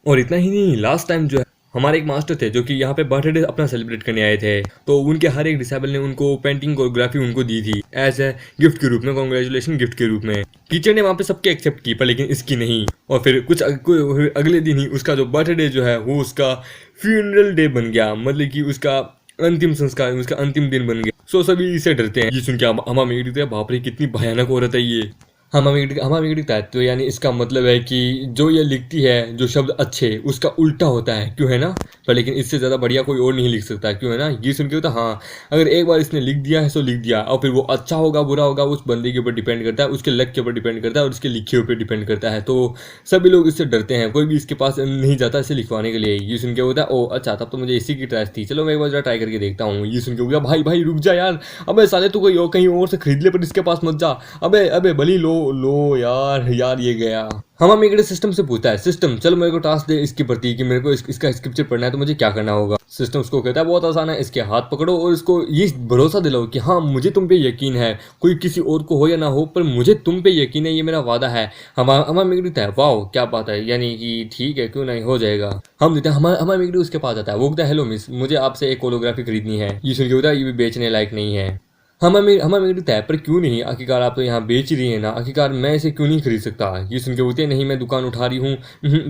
और इतना ही नहीं, लास्ट टाइम जो है हमारे एक मास्टर थे जो कि यहाँ पे बर्थडे अपना सेलिब्रेट करने आए थे, तो उनके हर एक डिसेबल ने उनको पेंटिंग कोरियोग्राफी उनको दी थी एज ए गिफ्ट के रूप में, कॉन्ग्रेचुलेशन गिफ्ट के रूप में। टीचर ने वहाँ पे सबके एक्सेप्ट की पर लेकिन इसकी नहीं। और फिर अगले दिन ही उसका जो बर्थडे जो है वो उसका फ्यूनरल डे बन गया, मतलब कि उसका अंतिम संस्कार, उसका अंतिम दिन बन गया। सो सभी इसे डरते हैं। ये सुन के हमा मेरी बाप रे कितनी भयानक औरत है ये। हमामिगडी तो यानी इसका मतलब है कि जो ये लिखती है जो शब्द अच्छे उसका उल्टा होता है, क्यों है ना। पर लेकिन इससे ज़्यादा बढ़िया कोई और नहीं लिख सकता, क्यों है ना। ये सुन के होता हाँ, अगर एक बार इसने लिख दिया है तो लिख दिया, और फिर वो अच्छा होगा बुरा होगा उस बंदे के ऊपर डिपेंड करता है, उसके लक के ऊपर डिपेंड करता है और उसके लिखे ऊपर डिपेंड करता है। तो सभी लोग इससे डरते हैं, कोई भी इसके पास नहीं जाता इसे लिखवाने के लिए। ये सुन के होता है ओ अच्छा, तब तो मुझे इसी की ट्राइस थी, चलो मैं एक बार जरा ट्राई करके देखता हूँ। ये सुन के हो गया भाई भाई रुक जा यार, अबे साले तू कोई और कहीं और से खरीद ले पर इसके पास मत जा, अबे अबे भली लो लो यार यार ये गया। हम मेरे सिस्टम से पूछता है, सिस्टम चल मेरे को टास्क दे इसके प्रति कि मेरे को इसका स्क्रिप्चर पढ़ना है तो मुझे क्या करना होगा। सिस्टम उसको कहता है बहुत आसान है, इसके हाथ पकड़ो और इसको ये भरोसा दिलाओ कि हाँ मुझे तुम पे यकीन है, कोई किसी और को हो या ना हो पर मुझे तुम पे यकीन है, ये मेरा वादा है। हमारा मिगड़ी है वाओ क्या बात है, यानी कि ठीक है क्यों नहीं हो जाएगा। हम देते हैं हमारा मिगड़ी उसके पास आता है, वो कहता है हेलो मिस मुझे आपसे एक कोरियोग्राफी खरीदनी है। ये सुन के होता है ये भी बेचने लायक नहीं है। हमें तय पर क्यों नहीं, आखिरकार आप तो यहाँ बेच रही है ना, आखिरकार मैं इसे क्यों नहीं खरीद सकता। ये सुन के बोलते हैं नहीं मैं दुकान उठा रही हूँ,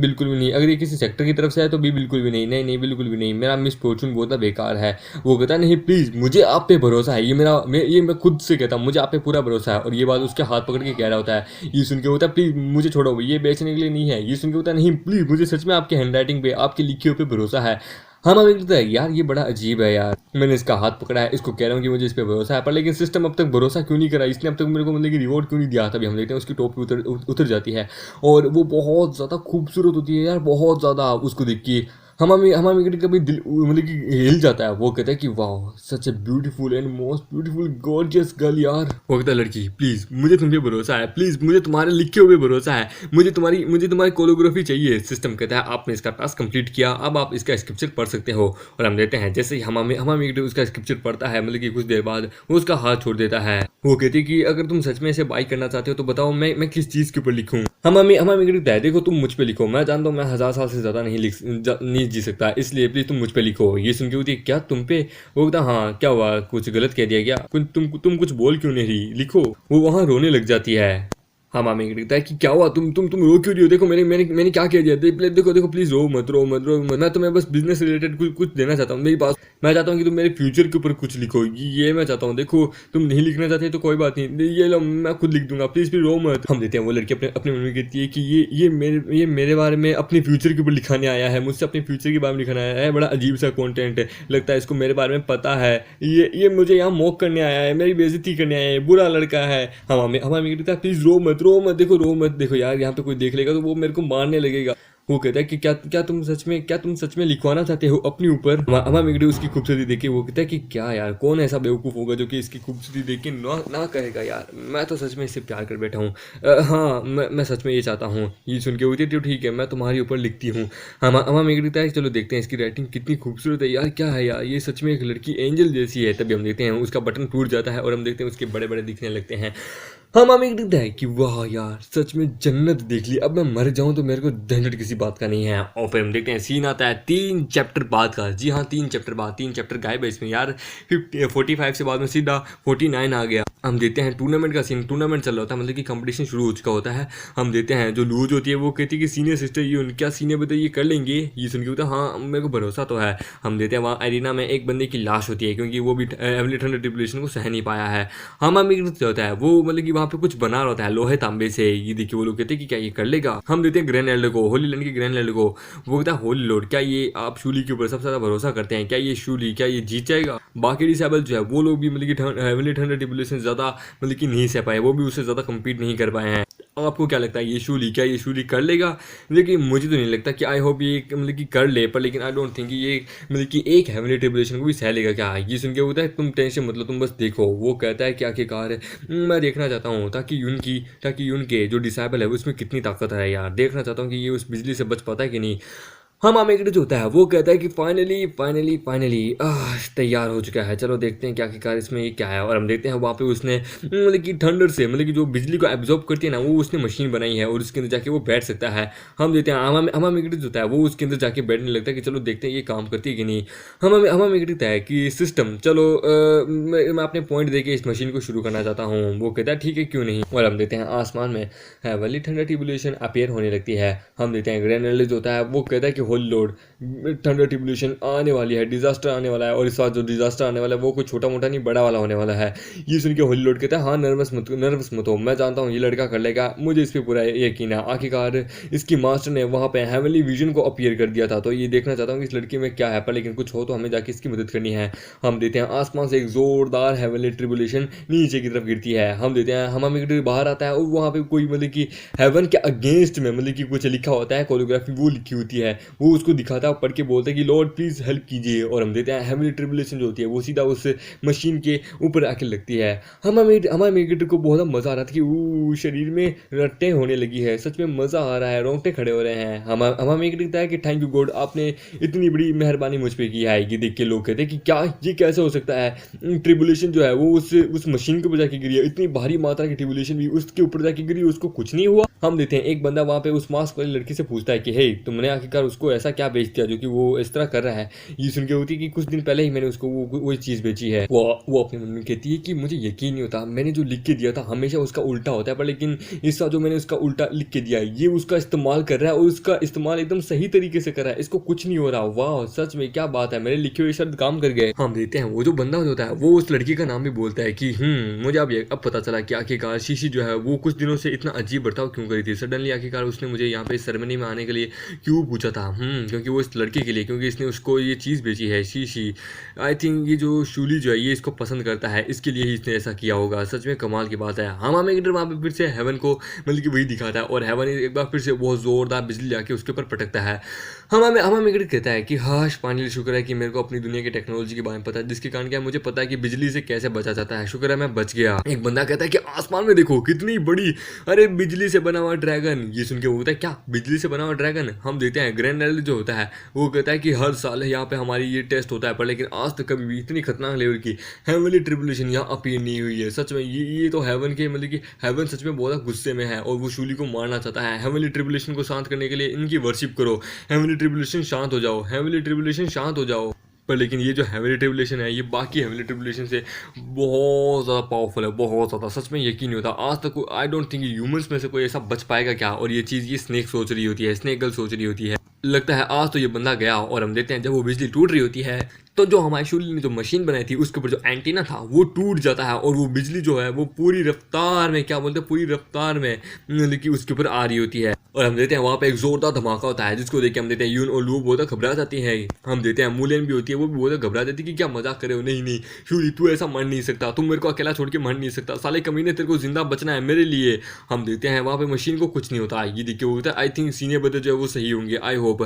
बिल्कुल भी नहीं। अगर ये किसी सेक्टर की तरफ से है तो भी बिल्कुल भी नहीं, नहीं नहीं बिल्कुल भी नहीं, मेरा मिस फॉर्चून बहुत बेकार है। वो कहता है नहीं प्लीज़ मुझे आप पे भरोसा है, ये मैं खुद से कहता हूँ मुझे आप पे पूरा भरोसा है। और ये बात उसके हाथ पकड़ के कह रहा होता है। ये सुन के होता है प्लीज़ मुझे छोड़ो, ये बेचने के लिए नहीं है। ये सुन के होता है नहीं प्लीज़ मुझे सच में आपके हैंड राइटिंग पे आपके लिखे पे भरोसा है। हाँ मैं लगता है यार ये बड़ा अजीब है यार, मैंने इसका हाथ पकड़ा है, इसको कह रहा हूँ कि मुझे इस पे भरोसा है, पर लेकिन सिस्टम अब तक भरोसा क्यों नहीं करा, इसने अब तक मेरे को मतलब कि रिवॉर्ड क्यों नहीं दिया। तभी हम देखते हैं उसकी टोपी उतर जाती है और वो बहुत ज़्यादा खूबसूरत होती है यार, बहुत ज़्यादा। उसको देख के हमारे कभी दिल मतलब कि हिल जाता है। वो कहता है कि वाह such a beautiful and most beautiful gorgeous girl यार। वो कहता है लड़की प्लीज़ मुझे तुम पे भरोसा है, प्लीज़ मुझे तुम्हारे लिखे हुए भरोसा है, मुझे तुम्हारी कोरियोग्राफी चाहिए। सिस्टम कहता है आपने इसका टास्क कंप्लीट किया, अब आप इसका स्क्रिप्चर पढ़ सकते हो। और हम देते हैं जैसे ही हमारे उसका स्क्रिप्चर पढ़ता है, मतलब कि कुछ देर बाद वो उसका हाथ छोड़ देता है। वो कहती है कि अगर तुम सच में इसे बाई करना चाहते हो तो बताओ मैं किस चीज़ के ऊपर लिखूँ। हमारे देखो तुम मुझ पे लिखो, मैं जानता हूँ मैं 1000 साल से ज़्यादा नहीं जी सकता, इसलिए प्लीज़ तुम मुझ पे लिखो। ये सुन के होती क्या तुम पे। वो कहता हाँ क्या हुआ, कुछ गलत कह दिया क्या, तुम कुछ बोल क्यों नहीं रही, लिखो। वो वहाँ रोने लग जाती है। हाँ मामी कहता है कि क्या हुआ, तुम रो क्यों रही हो, देखो मैंने क्या कह दिया, देखो प्लीज रो मत, मैं तुम्हें बस बिजनेस रिलेटेड कुछ देना चाहता हूँ, मेरी बात मैं चाहता हूँ कि तुम मेरे फ्यूचर के ऊपर कुछ लिखो, ये मैं चाहता हूँ। देखो तुम नहीं लिखना चाहते तो कोई बात नहीं, ये लो मैं खुद लिख दूंगा, प्लीज रो मत। हम देते हैं वो लड़की अपने अपने मन में कहती है कि ये मेरे बारे में अपने फ्यूचर के ऊपर लिखाने आया है, मुझसे अपने फ्यूचर के बारे में लिखाने आया है, बड़ा अजीब सा कॉन्टेंट है, लगता है इसको मेरे बारे में पता है, ये मुझे यहाँ मॉक करने आया है, मेरी बेइज्जती करने आया है, बुरा लड़का है। हमारे कहता है प्लीज रो मत, देखो रो मत, देखो यार यहाँ पे कोई देख लेगा तो वो मेरे को मारने लगेगा। वो कहता है कि क्या तुम सच में लिखवाना चाहते हो अपने ऊपर। हमारे उसकी खूबसूरती देख के वो कहता है कि क्या यार कौन ऐसा बेवकूफ़ होगा जो कि इसकी खूबसूरती देख के ना कहेगा यार मैं तो सच में इससे प्यार कर बैठा हूँ। हाँ मैं सच में ये चाहता हूँ। ये सुन के होती है तो ठीक है मैं तुम्हारे ऊपर लिखती हूँ। हमारे कहता है चलो देखते हैं इसकी राइटिंग कितनी खूबसूरत है यार, क्या है यार ये सच में एक लड़की एंजल जैसी है। तभी हम देखते हैं उसका बटन टूट जाता है और हम देखते हैं उसके बड़े बड़े दिखने लगते हैं। हाँ मामी दिखता है कि वाह यार सच में जन्नत देख ली, अब मैं मर जाऊं तो मेरे को झंझट किसी बात का नहीं है। और फिर हम देखते हैं सीन आता है 3 चैप्टर बाद का। जी हाँ 3 चैप्टर बाद, 3 चैप्टर गायब है इसमें यार। 45 से बाद में सीधा 49 आ गया। हम देखते हैं टूर्नामेंट का सीन, टूर्नामेंट चल रहा होता है, मतलब कि कंपटीशन शुरू हो चुका होता है। हम देखते हैं जो लूज होती है वो कहती है कि सीनियर सिस्टर ये उनका सीनियर बताइए ये कर लेंगे। ये सुन के होता है हाँ मेरे को भरोसा तो है। हम देखते हैं वहाँ एरिना में एक बंदे की लाश होती है क्योंकि वो भी एवली ठंडर ट्रिपुलेशन को सह नहीं पाया है। हम होता है वो मतलब कि वहाँ पे कुछ बना होता है लोहे तांबे से। ये देखिए वो लोग कहते हैं कि क्या ये कर लेगा। हम देते हैं ग्रैंड एल्डर को, होली लैंड के ग्रैंड एल्डर को। वो कहता है होली लॉर्ड क्या ये आप शूली के ऊपर सबसे ज़्यादा भरोसा करते हैं, क्या ये शूली क्या ये जीत जाएगा। बाकी डिसेबल जो है वो लोग भी मतलब कि हेवनली ठंडर ट्रिपुलेशन ज़्यादा मतलब कि नहीं सह पाए, वो भी उससे ज़्यादा कम्पीट नहीं कर पाए हैं। आपको क्या लगता है ये शूली क्या ये शूली कर लेगा। लेकिन मुझे तो नहीं लगता कि आई होप ये मतलब कि कर ले, पर लेकिन आई डोंट थिंक ये मतलब कि एक हेवनली ट्रिपुलेशन को भी सह लेगा। क्या ये सुन के होता है तुम टेंशन मतलब तुम बस देखो। वो कहता है कि आखिरकार मैं देखना चाहता हूँ ताकि उनके जो डिसेबल है उसमें कितनी ताकत है यार, देखना चाहता हूँ कि ये उस बिजली से बच पाता है कि नहीं। हम आमेगड जो होता है वो कहता है कि फाइनली फाइनली फाइनली तैयार हो चुका है, चलो देखते हैं क्या आखिरकार इसमें ये क्या है। और हम देखते हैं वहाँ पे उसने मतलब कि थंडर से मतलब कि जो बिजली को एब्जॉर्ब करती है ना, वो उसने मशीन बनाई है और उसके अंदर जाके वो बैठ सकता है। हम देखते हैं हम आमेगड जो होता है वो उसके अंदर जाके बैठने लगता है कि चलो देखते हैं ये काम करती है कि नहीं। हम आमेगड कहता है कि सिस्टम चलो मैं अपने पॉइंट दे के इस मशीन को शुरू करना चाहता हूँ। वो कहता है ठीक है क्यों नहीं। और हम देखते हैं आसमान में हेवनली थंडर ट्रिब्यूलेशन अपीयर होने लगती है। हम देखते हैं ग्रैंड जो होता है वो कहता है कि होल लोड थंडर ट्रिब्यूलेशन आने वाली है, डिजास्टर आने वाला है। और इस बार जो डिजास्टर आने वाला है वो कोई छोटा मोटा नहीं बड़ा वाला होने वाला है। ये सुन के होली लोड कहता है हाँ नर्वस मत हो, मैं जानता हूँ ये लड़का कर लेगा, मुझे इस पर पूरा यकीन है। आखिरकार इसकी मास्टर ने वहाँ पे हेवनली विजन को अपीयर कर दिया था, तो ये देखना चाहता हूँ कि इस लड़की में क्या है, पर लेकिन कुछ हो तो हमें जाके इसकी मदद करनी है। हम देते हैं आसमान से एक जोरदार हेवनली ट्रिब्यूलेशन नीचे की तरफ गिरती है। हम देते हैं हम बाहर आता है और वहाँ पे कोई मतलब कि हेवन के अगेंस्ट में मतलब कि कुछ लिखा होता है, कोरियोग्राफी वो लिखी होती है, वो उसको दिखाता है, पढ़ के बोलता है कि लॉर्ड प्लीज हेल्प कीजिए। और हम देते हैं हेवनली ट्रिब्यूलेशन जो होती है वो सीधा उस मशीन के ऊपर आके लगती है। हमारे मेगेटर को बहुत मजा आ रहा था कि वो शरीर में रट्टे होने लगी है, सच में मजा आ रहा है, रोंगटे खड़े हो रहे हैं। हमारा मेगेटर कहता है कि थैंक यू गॉड, आपने इतनी बड़ी मेहरबानी मुझ पर की है। ये देख के लोग कहते हैं कि क्या ये कैसे हो सकता है, ट्रिब्यूलेशन जो है वो उस मशीन के ऊपर जाके गिरी है, इतनी भारी मात्रा की ट्रिब्यूलेशन भी उसके ऊपर जाके गिरी, उसको कुछ नहीं हुआ। हम देते हैं एक बंदा वहाँ पे उस मास्क वाली लड़की से पूछता है कि हे तुमने आखिरकार उसको ऐसा क्या बेच दिया जो कि वो इस तरह कर रहा है। ये सुन के होती है कि कुछ दिन पहले ही मैंने उसको वो चीज़ बेची है। वो अपने मन में कहती है कि मुझे यकीन नहीं होता, मैंने जो लिख के दिया था हमेशा उसका उल्टा होता है, पर लेकिन इस बार जो मैंने उसका उल्टा लिख के दिया है ये उसका इस्तेमाल कर रहा है और उसका इस्तेमाल एकदम सही तरीके से कर रहा है, इसको कुछ नहीं हो रहा। वाह सच में क्या बात है, मेरे लिखे हुए शब्द काम कर गए। हम देखते हैं वो जो बंदा होता है वो उस लड़की का नाम भी बोलता है कि मुझे अब पता चला कि आखिरकार शीशी जो है वो कुछ दिनों से इतना अजीब बर्ताव क्यों करी थी। सडनली आखिरकार उसने मुझे यहाँ पे सेरेमनी में आने के लिए क्यों पूछा था। क्योंकि वो इस लड़के के लिए, क्योंकि इसने उसको ये चीज़ बेची है शीशी। आई थिंक ये जो शूली जो है ये इसको पसंद करता है, इसके लिए ही इसने ऐसा किया होगा। सच में कमाल की बात है। हम इधर वहाँ पे फिर से हेवन को मतलब कि वही दिखाता है और हेवन एक बार फिर से बहुत ज़ोरदार बिजली लाके उसके ऊपर पटकता है। हमें कहता है कि हाश फाइनली शुक्र है कि मेरे को अपनी दुनिया की टेक्नोलॉजी के बारे में पता है, जिसके कारण क्या मुझे पता है कि बिजली से कैसे बचा जाता है। शुक्र है मैं बच गया। एक बंदा कहता है कि आसमान में देखो कितनी बड़ी, अरे बिजली से बना हुआ ड्रैगन। ये सुन के वो होता है क्या बिजली से बना हुआ ड्रैगन। हम देखते हैं ग्रैंड एल जो होता है वो कहता है कि हर साल यहाँ पे हमारी ये टेस्ट होता है, पर लेकिन आज तक कभी भी इतनी खतरनाक लेवल की हेवनली ट्रिब्यूलेशन यहाँ अपीयर नहीं हुई है। सच में ये तो हेवन के मतलब कि हेवन सच में बहुत गुस्से में है और वो शूली को मारना चाहता है। हेवनली ट्रिब्यूलेशन को शांत करने के लिए इनकी वर्शिप करो, हेवनली ट्रिब्यूलेशन शांत हो जाओ, हेवनली ट्रिब्यूलेशन शांत हो जाओ। पर लेकिन ये जो हेवनली ट्रिब्यूलेशन है ये बाकी हेवनली ट्रिब्यूलेशन से बहुत ज़्यादा पावरफुल है, बहुत ज़्यादा। सच में यकीन नहीं होता आज तक, आई डोंट थिंक ह्यूमंस में से कोई ऐसा बच पाएगा क्या। और ये चीज़ ये स्नेक सोच रही होती है, स्नेक गर्ल सोच रही होती है। लगता है आज तो ये बंदा गया। और हम देखते हैं जब वो बिजली टूट रही होती है तो जो हमारी शूली ने जो मशीन बनाई थी उसके ऊपर जो एंटीना था वो टूट जाता है और वो बिजली जो है वो पूरी रफ्तार में, क्या बोलते हैं, पूरी रफ्तार में मतलब कि उसके ऊपर आ रही होती है। और हम देते हैं वहाँ पे एक जोरदार धमाका होता है जिसको देख के हम देते हैं यून और लू बहुत घबरा जाती है। हम देते हैं मूलियन भी होती है, वो भी बहुत घबरा जाती है कि क्या मजाक करे हो, नहीं नहीं शूली तू ऐसा मर नहीं सकता, तुम मेरे को अकेला छोड़ के मर नहीं सकता, साले कमीने तेरे को जिंदा बचना है मेरे लिए। हम देखते हैं वहाँ पे मशीन को कुछ नहीं होता, ये देख के वो होता है आई थिंक सीनियर ब्रदर जो है वो सही होंगे, आई होप।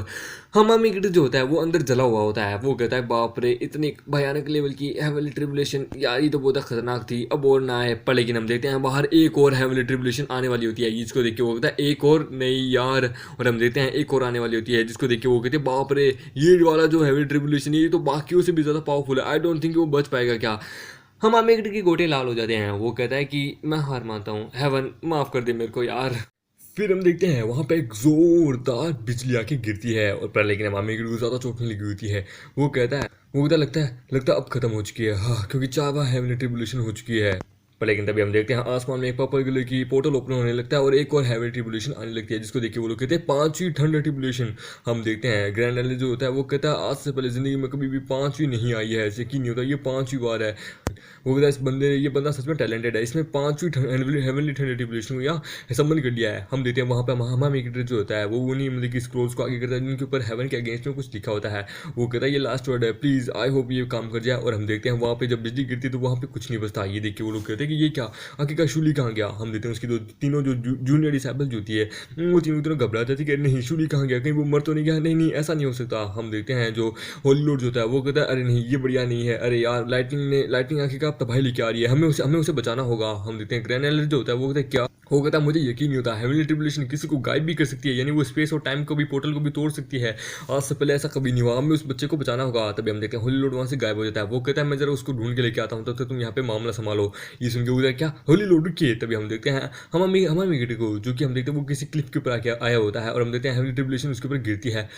हम जो होता है वो अंदर जला हुआ होता है, वो कहता है बाप रे इतनी भयानक लेवल की हेवनली ट्रिब्यूलेशन, यार ये तो बहुत खतरनाक थी, अब और ना है। पर लेकिन हम देखते हैं बाहर एक और हेवनली ट्रिब्यूलेशन आने वाली होती है, जिसको देख के वो कहता है एक और नहीं यार। और हम देखते हैं एक और आने वाली होती है जिसको देख के वो कहते हैं बाप रे ये वाला जो हेवनली ट्रिब्यूलेशन ये तो बाकियों से भी ज़्यादा पावरफुल है, आई डोंट थिंक वो बच पाएगा क्या। हम आमेगड की गोटे लाल हो जाते हैं, वो कहता है कि मैं हार मानता हूँ, हेवन माफ़ कर दे मेरे को यार। फिर हम देखते हैं वहाँ पे एक जोरदार बिजली आके गिरती है और पर लेकिन आमेगड को ज़्यादा चोट नहीं लगी होती है। वो कहता है लगता है अब खत्म हो चुकी है, हाँ क्योंकि 4 बार हेवनली ट्रिब्यूलेशन हो चुकी है। पर लेकिन तभी हम देखते हैं आसमान में एक पर्पल कलर की पोर्टल ओपन होने लगता है और एक और हेवनली ट्रिब्यूलेशन आने लगती है जिसको देखिए वो लोग कहते हैं 5वीं थंडर ट्रिब्यूलेशन। हम देखते हैं ग्रैंड एल जो होता है वो कहता है आज से पहले जिंदगी में कभी भी 5वीं नहीं आई है, ऐसे कि नहीं होता, ये 5वीं बार है। वो कहता है ये बंदा सच में टैलेंटेड है, इसमें 5वीं हेवनली थंडर ट्रिब्यूलेशन को यहाँ संबंध कर लिया है। हम देखते हैं वहाँ पर महामेकेटर जो होता है वो उन्हीं मतलब कि स्क्रोल्स को आगे करता है जिनके ऊपर हेवन के अगेंस्ट में कुछ लिखा होता है। वो कहता है ये लास्ट वर्ड है, प्लीज़ आई होप ये काम कर जाए। और हम देखते हैं वहाँ पे जब बिजली गिरती है तो वहाँ पे कुछ नहीं बचता, ये देख के वो लोग कहते हैं है कि ये क्या, आखिरकार शूली कहाँ गया। हम देखते हैं उसकी दो तीनों जो जूनियर डिसेबल जो होती है वो तीनों घबरा जाती है कि नहीं शूली कहाँ गया, कहीं वो मर तो नहीं गया, नहीं नहीं ऐसा नहीं हो सकता। हम देखते हैं जो होली लॉर्ड जो होता है वो कहता है अरे नहीं ये बढ़िया नहीं है, अरे यार लाइटनिंग आखिरकार तबाही लेके आ रही है, हमें उसे बचाना होगा। हम देखते हैं ग्रैन जो होता है वो कहता है क्या हो गया था, मुझे यकीन नहीं होता, हेवनली ट्रिब्यूलेशन किसी को गायब भी कर सकती है, यानी वो स्पेस और टाइम को भी पोर्टल को भी तोड़ सकती है। आज से पहले ऐसा कभी नहीं हुआ, हमें उस बच्चे को बचाना होगा। तभी हम देखते हैं होली लॉर्ड वहाँ से गायब हो जाता है। वो कहता है मैं जरा उसको ढूंढ के लेके आता हूँ, तब तक तुम यहाँ पे मामला संभालो। ये सुन के उधर क्या होली लॉर्ड रुकिए। तभी हम देखते हैं हमामी को, जो कि हम देखते हैं वो किसी क्लिफ के ऊपर आके आया होता है और हम देखते हैं हेवनली ट्रिब्यूलेशन उसके ऊपर गिरती है।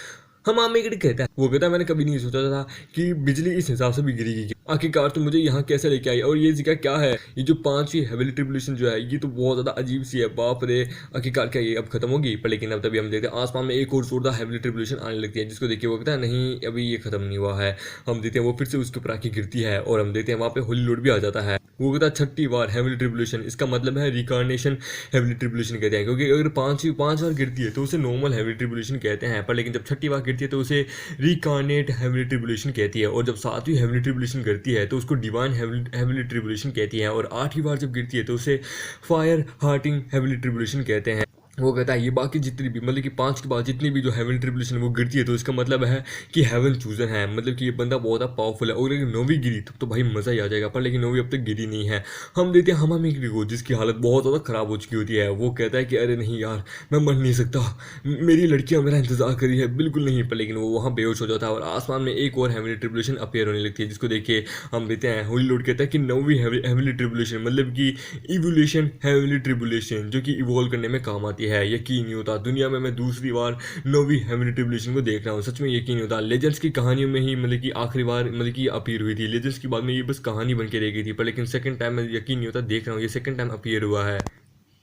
हम आमे कहता है, वो कहता है मैंने कभी नहीं सोचा था कि बिजली इस हिसाब से भी गिरेगी, आखिरकार तुम मुझे यहाँ कैसे लेके आई, और ये जिक्र क्या है, ये जो 5वीं हेवनली ट्रिब्यूलेशन जो है ये तो बहुत ज़्यादा अजीब सी है, बाप रे, आखिरकार क्या ये अब खत्म होगी। पर लेकिन अब तभी हम देखते हैं आसमान में एक और जोरदार हेवनली ट्रिब्यूलेशन आने लगती है, जिसको देखिए वो कहता है नहीं अभी ये खत्म नहीं हुआ है। हम देखते हैं वो फिर से उसके ऊपर आके गिरती है और हम देखते हैं वहाँ पे होली लॉर्ड भी आ जाता है। वो कहता है 6ठी बार हेवनली ट्रिब्यूलेशन, इसका मतलब है रिकार्नेशन हेवनली ट्रिब्यूलेशन कहते हैं, क्योंकि अगर 5 बार गिरती है तो उसे नॉर्मल हेवनली ट्रिब्यूलेशन कहते हैं, पर लेकिन जब 6ठी बार गिरती है तो उसे रिकार्नेट हेवनली ट्रिब्यूलेशन कहती है, और जब 7वीं हेवनली ट्रिब्यूलेशन करती है तो उसको डिवाइन हेवनली ट्रिब्यूलेशन कहती है, और 8वीं बार जब गिरती है तो उसे फायर हार्टिंग हेवनली ट्रिब्यूलेशन कहते हैं। वो कहता है ये बाकी जितनी भी मतलब कि 5 के बाद जितनी भी जो हेवन ट्रिब्यूलेशन वो गिरती है तो इसका मतलब है कि हेवन चूजन है, मतलब कि ये बंदा बहुत पावरफुल है। और अगर 9वीं गिरी तब तो भाई मज़ा ही आ जाएगा, पर लेकिन 9वीं अब तक गिरी नहीं है। हम देते हैं हमामी को, जिसकी हालत बहुत ज़्यादा ख़राब हो चुकी होती है। वो कहता है कि अरे नहीं यार मैं मर नहीं सकता, मेरी लड़कियाँ मेरा इंतजार कर रही है, बिल्कुल नहीं। पर लेकिन वो वहाँ बेहोश हो जाता है और आसमान में एक और हेवनली ट्रिब्यूलेशन अपीयर होने लगती है, जिसको देखिए हम देते हैं होली लॉर्ड कहता है कि 9वीं हेवनली ट्रिब्यूलेशन मतलब कि इवोल्यूशन हेवनली ट्रिब्यूलेशन, जो कि इवॉल्व करने में काम आती है। यकीन नहीं होता दुनिया में मैं दूसरी बार 9वीं हेवनली ट्रिब्यूलेशन को देख रहा हूँ, सच में यकीन नहीं होता। लेजेंड्स की कहानियों में ही मतलब कि आखिरी बार मतलब कि अपीयर हुई थी, लेजेंड्स की बाद में ये बस कहानी बन के रह गई थी, पर लेकिन सेकंड टाइम में यकीन नहीं होता देख रहा हूँ ये सेकंड टाइम अपीयर हुआ है।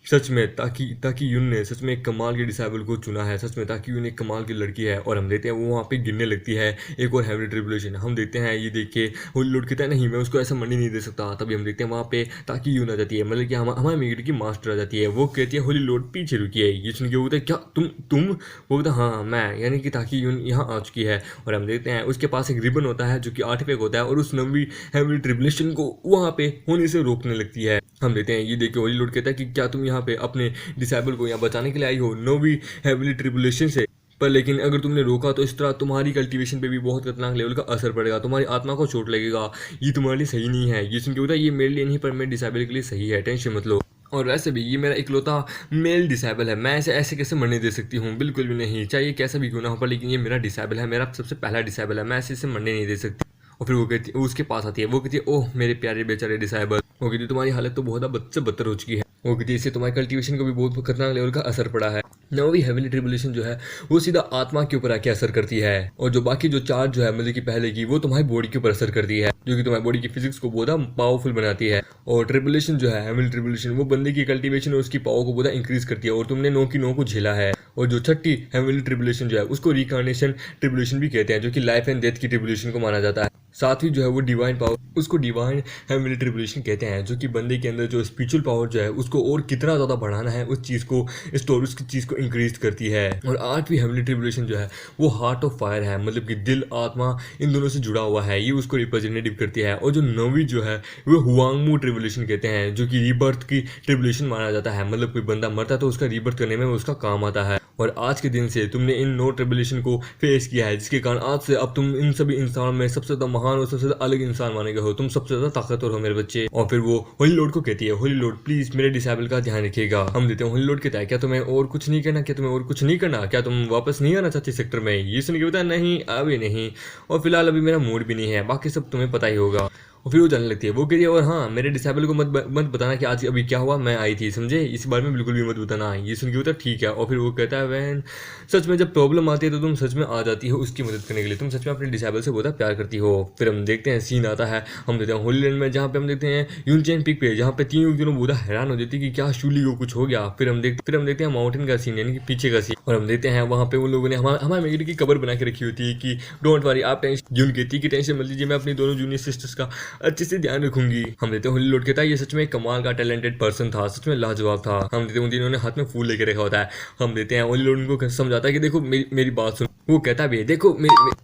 सच में ताकि यून ने सच में एक कमाल के डिसेबल को चुना है, सच में ताकि यून एक कमाल की लड़की है। और हम देखते हैं वो वहाँ पे गिरने लगती है एक और हेवनली ट्रिब्यूलेशन। हम देखते हैं ये देख के होली लॉर्ड कहता है नहीं मैं उसको ऐसा मरने नहीं दे सकता। तभी हम देखते हैं वहाँ पे ताकि यून आ जाती है, मतलब कि हमारे मेगड की मास्टर आ जाती है। वो कहती है होली लॉर्ड पीछे रुकिए। ये सुन के वो कहता है क्या तुम वो कहता हाँ मैं, यानी कि ताकि यून यहाँ आ चुकी है। और हम देखते हैं उसके पास एक रिबन होता है जो कि आर्टिफैक्ट होता है और उस 9वीं हेवनली ट्रिब्यूलेशन को वहाँ पे होने से रोकने लगती है। हम देखते हैं ये देख के होली लॉर्ड कहता है कि क्या तुम यहाँ पे अपने डिसेबल को यहाँ बचाने के लिए आई हो 9वीं हेवनली ट्रिब्यूलेशन से, पर लेकिन अगर तुमने रोका तो इस तरह तुम्हारी कल्टीवेशन पे भी बहुत खतरनाक लेवल का असर पड़ेगा, तुम्हारी आत्मा को चोट लगेगा, ये तुम्हारे लिए सही नहीं है। ये सुन के होता है ये मेरे लिए नहीं पर मेरे डिसेबल के लिए सही है, टेंशन मत लो। और वैसे भी ये मेरा इकलौता मेल डिसेबल है, मैं ऐसे कैसे मरने दे सकती हूँ, बिल्कुल भी नहीं, चाहे कैसा भी क्यों ना हो, पर लेकिन ये मेरा डिसेबल है, मेरा सबसे पहला डिसेबल है, मैं ऐसे मरने नहीं दे सकती। और फिर वो कहती है उसके पास आती है, वो कहती है ओह मेरे प्यारे बेचारे डिसेबल, वो कहती है तुम्हारी हालत तो बहुत बद से बदतर हो चुकी है, वो कहती है इससे तुम्हारी कल्टीवेशन को भी बहुत खतरनाक लेवल का असर पड़ा है। 9वीं हेवनली ट्रिब्यूलेशन जो है वो सीधा आत्मा के ऊपर आके असर करती है, और जो बाकी जो चार्ज जो है मतलब कि पहले की वो तुम्हारी बॉडी के ऊपर असर करती है, जो कि तुम्हारी बॉडी की फिजिक्स को बहुत पावरफुल बनाती है। और ट्रिब्यूलेशन जो है हेवनली ट्रिब्यूलेशन वो बंदे की कल्टीवेशन और उसकी पावर को बहुत इंक्रीज करती है, और तुमने 9 की 9 को झेला है। और जो 6ठी हेवनली ट्रिब्यूलेशन जो है उसको रिकार्नेशन ट्रिब्यूलेशन भी कहते हैं, जो कि लाइफ एंड डेथ की ट्रिब्यूलेशन को माना जाता है। 7वीं जो है वो डिवाइन पावर, उसको डिवाइन हेवनली ट्रिब्यूलेशन कहते हैं, जो कि बंदे के अंदर जो स्पिरिचुअल पावर जो है उसको और कितना ज़्यादा बढ़ाना है उस चीज़ को स्टोर उसकी चीज़ को इंक्रीज करती है। और 8वीं हेवनली ट्रिब्यूलेशन जो है वो हार्ट ऑफ फायर है, मतलब कि दिल आत्मा इन दोनों से जुड़ा हुआ है, ये उसको रिप्रेजेंटेटिव करती है। और जो 9वीं जो है वो हुआंगमू ट्रिब्यूलेशन कहते हैं, जो कि रीबर्थ की ट्रिब्यूलेशन माना जाता है, मतलब कोई बंदा मरता है तो उसका रीबर्थ करने में उसका काम आता है। और आज के दिन से तुमने इन 9 ट्रिब्यूलेशन को फेस किया है, जिसके कारण आज से अब तुम इन सभी इंसान में सबसे ज्यादा महान और सबसे ज्यादा अलग इंसान माने गए हो, तुम सबसे ज्यादा ताकतवर हो मेरे बच्चे। और फिर वो होली लॉर्ड को कहती है होली लॉर्ड प्लीज मेरे डिसेबल का ध्यान रखिएगा। हम देते हैं होली लॉर्ड कहता है क्या तुम्हें और कुछ नहीं करना, क्या तुम्हें और कुछ नहीं करना, क्या तुम वापस नहीं आना चाहती सेक्टर में। ये सुन के बताया नहीं अभी नहीं, और फिलहाल अभी मेरा मूड भी नहीं है, बाकी सब तुम्हें पता ही होगा। और फिर वो जाने लगती है, वो कहती है और हाँ मेरे डिसेबल को मत बताना कि आज अभी क्या हुआ, मैं आई थी समझे, इस बारे में बिल्कुल भी मत बताना। ये सुन के होता है ठीक है। और फिर वो कहता है वैन सच में जब प्रॉब्लम आती है तो तुम सच में आ जाती हो उसकी मदद करने के लिए, तुम सच में अपने डिसेबल से बहुत प्यार करती हो। फिर हम देखते हैं सीन आता है, हम देखते हैं होली लैंड में, जहाँ पे हम देखते हैं यूनचेन पीक पे, जहाँ पे तीनों बहुत हैरान हो जाती है कि क्या शूली को कुछ हो गया। फिर हम देखते हैं माउंटेन का सीन, यानी कि पीछे का सीन, और हम देखते हैं वहाँ पे उन लोगों ने हमारे मेगड की कबर बना के रखी होती है कि डोंट वरी आप टेंशन, यून कहती है कि टेंशन मत लीजिए, मैं अपनी दोनों जूनियर सिस्टर्स का अच्छे से ध्यान रखूंगी। हम देते हैं होली लॉर्ड कहता है ये सच में एक कमाल का टैलेंटेड पर्सन था, सच में लाजवाब था। हम देते हैं उन तीनों ने हाथ में फूल लेके रखा होता है। हम देते हैं होली लॉर्ड उनको समझाता है कि देखो मेरी बात सुनो। वो कहता भी है देखो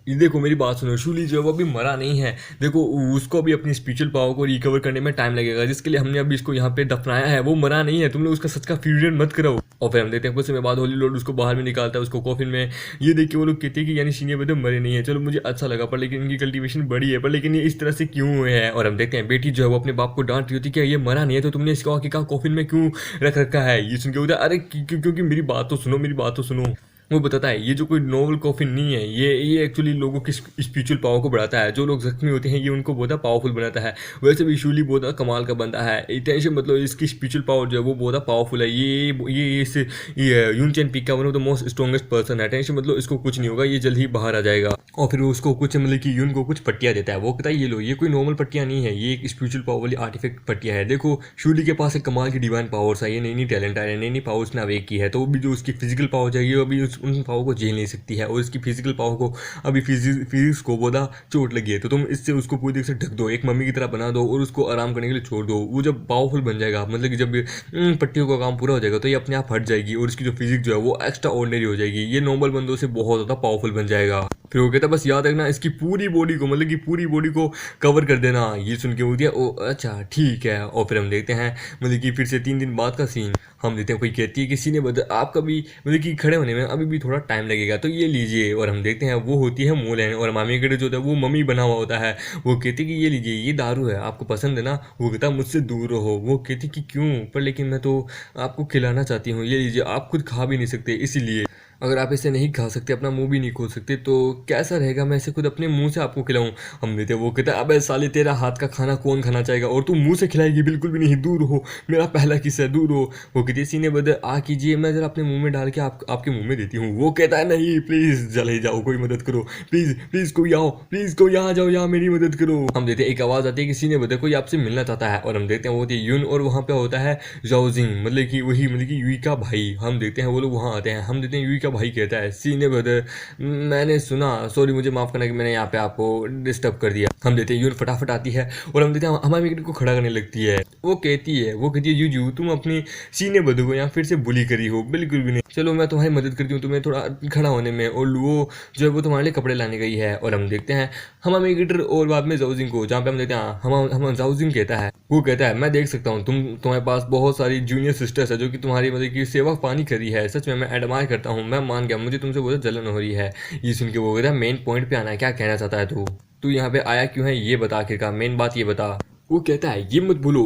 देखो मेरी बात सुनो, शूली जो है वो अभी मरा नहीं है, देखो उसको अभी अपनी स्पिरिचुअल पावर को रिकवर करने में टाइम लगेगा, जिसके लिए हमने अभी इसको यहाँ पे दफनाया है। वो मरा नहीं है, तुम लोग उसका सच का फ्यूजन मत करो। और फिर हम देखते हैं कुछ समय बाद होली लॉर्ड उसको बाहर में निकालता है उसको कॉफिन में। ये देख के वो लोग कहते हैं कि यानी सीनियर ब्रदर मरे नहीं है। चलो मुझे अच्छा लगा, पर लेकिन इनकी कल्टीवेशन बड़ी है, पर लेकिन ये इस तरह से क्यों हुए हैं। और हम देखते हैं बेटी जो है वो अपने बाप को डांट रही होती है कि ये मरा नहीं है तो तुमने इसको आके कहा कॉफिन में क्यों रख रखा है। ये सुन के होता है अरे क्योंकि मेरी बात तो सुनो, मेरी बात तो सुनो। वो बताता है ये जो कोई नोवल कॉफिन नहीं है, ये एक्चुअली लोगों की स्पिरिचुअल पावर को बढ़ाता है। जो लोग जख्मी होते हैं ये उनको बहुत पावरफुल बनाता है। वैसे भी शूली बहुत कमाल का बंदा है, टेंशन मतलब इसकी स्पिरिचुअल पावर जो है वो बहुत पावरफुल है। ये यूनचेन पीक का one of the most strongest person है। टेंशन मतलब इसको कुछ नहीं होगा, ये जल्द ही बाहर आ जाएगा। और फिर उसको कुछ मतलब कि यून को कुछ पट्टियाँ देता है। वो कहता है ये लो, ये कोई नॉर्मल पट्टियाँ नहीं है, ये एक स्पिरिचुअल पावर वाली आर्टिफैक्ट पट्टियाँ है। देखो शूली के पास एक कमाल की डिवाइन पावर्स है, ये नई नई टैलेंट है, नई नई पावर्स ने अवेक की है। तो भी जो उसकी फिजिकल पावर चाहिए अभी उन पावर को झेल नहीं सकती है, और इसकी फिजिकल पावर को अभी फिजिक्स को बोला चोट लगी है। तो तुम इससे उसको पूरी तरह से ढक दो, एक मम्मी की तरह बना दो और उसको आराम करने के लिए छोड़ दो। वो जब पावरफुल बन जाएगा, मतलब कि जब पट्टियों का काम पूरा हो जाएगा तो ये अपने आप हट जाएगी और इसकी जो फिजिक्स जो है वो एक्स्ट्रा ऑर्डिनरी हो जाएगी। ये नॉर्मल बंदों से बहुत ज़्यादा पावरफुल बन जाएगा। फिर वो कहता है बस याद रखना इसकी पूरी बॉडी को, मतलब कि पूरी बॉडी को कवर कर देना। ये सुन के बोलती है ओ अच्छा ठीक है। और फिर हम देखते हैं मतलब कि फिर से 3 दिन बाद का सीन। हम देखते हैं कोई कहती है किसी ने आपका भी मतलब कि खड़े होने में अभी भी थोड़ा टाइम लगेगा तो ये लीजिए। और हम देखते हैं वो होती है मोलेन, और मामी के जो होता है वो मम्मी बना हुआ होता है। वो कहती कि ये लीजिए, ये दारू है, आपको पसंद है ना। वो कहता मुझसे दूर रहो। वो कहती कि क्यों, पर लेकिन मैं तो आपको खिलाना चाहती हूँ, ये लीजिए। आप खुद खा भी नहीं सकते, इसीलिए अगर आप इसे नहीं खा सकते, अपना मुंह भी नहीं खोल सकते, तो कैसा रहेगा मैं इसे खुद अपने मुंह से आपको खिलाऊं। हम देते वो कहते अबे साले तेरा हाथ का खाना कौन खाना चाहेगा, और तू मुंह से खिलाएगी, बिल्कुल भी नहीं, दूर हो, मेरा पहला किस है, दूर हो। वो कहती सीने बदर आ कीजिए, मैं जरा अपने मुंह में डाल के आपके मुंह में देती हूँ। वो कहता है नहीं प्लीज चले जाओ, कोई मदद करो, प्लीज प्लीज कोई आओ, प्लीज कोई यहाँ जाओ, यहाँ मेरी मदद करो। हम देते एक आवाज आती है कि सीने बदर कोई आपसे मिलना चाहता है। और हम देखते हैं वो होती है यून, और वहाँ पे होता है जाओजिंग, मतलब कि वही मतलब कि यूई का भाई। हम देखते हैं वो लोग वहाँ आते हैं। हम देखते हैं यूई का भाई कहता है सीने बदर मैंने सुना, सॉरी मुझे माफ करना कि मैंने यहाँ पे आपको डिस्टर्ब कर दिया। हम देते हैं यून फटाफट आती है और हम देते हैं हमारी विकेट को खड़ा करने लगती है। वो कहती है यूजू तुम अपनी सीने बदर को यहाँ फिर से बुली करी हो, बिल्कुल भी नहीं, चलो मैं तुम्हारी मदद करती हूँ तुम्हें थोड़ा खड़ा होने में। और वो जो है वो तुम्हारे लिए कपड़े लाने गई है। और हम देखते हैं हमामी गिटर और बाद में जाउजिंग को, जहाँ पे हम देखते हैं हम जाउजिंग कहता है, वो कहता है मैं देख सकता हूँ तुम्हारे पास बहुत सारी जूनियर सिस्टर्स है जो कि तुम्हारी मतलब की सेवा पानी करी है, सच में मैं एडमायर करता हूँ, मैं मान गया, मुझे तुमसे बहुत जलन हो रही है। ये सुन के वो कहता है मेन पॉइंट पे आना है, क्या कहना चाहता है तू यहाँ पे आया क्यों है, ये बता, आखिरकार मेन बात ये बता। वो कहता है ये मत भूलो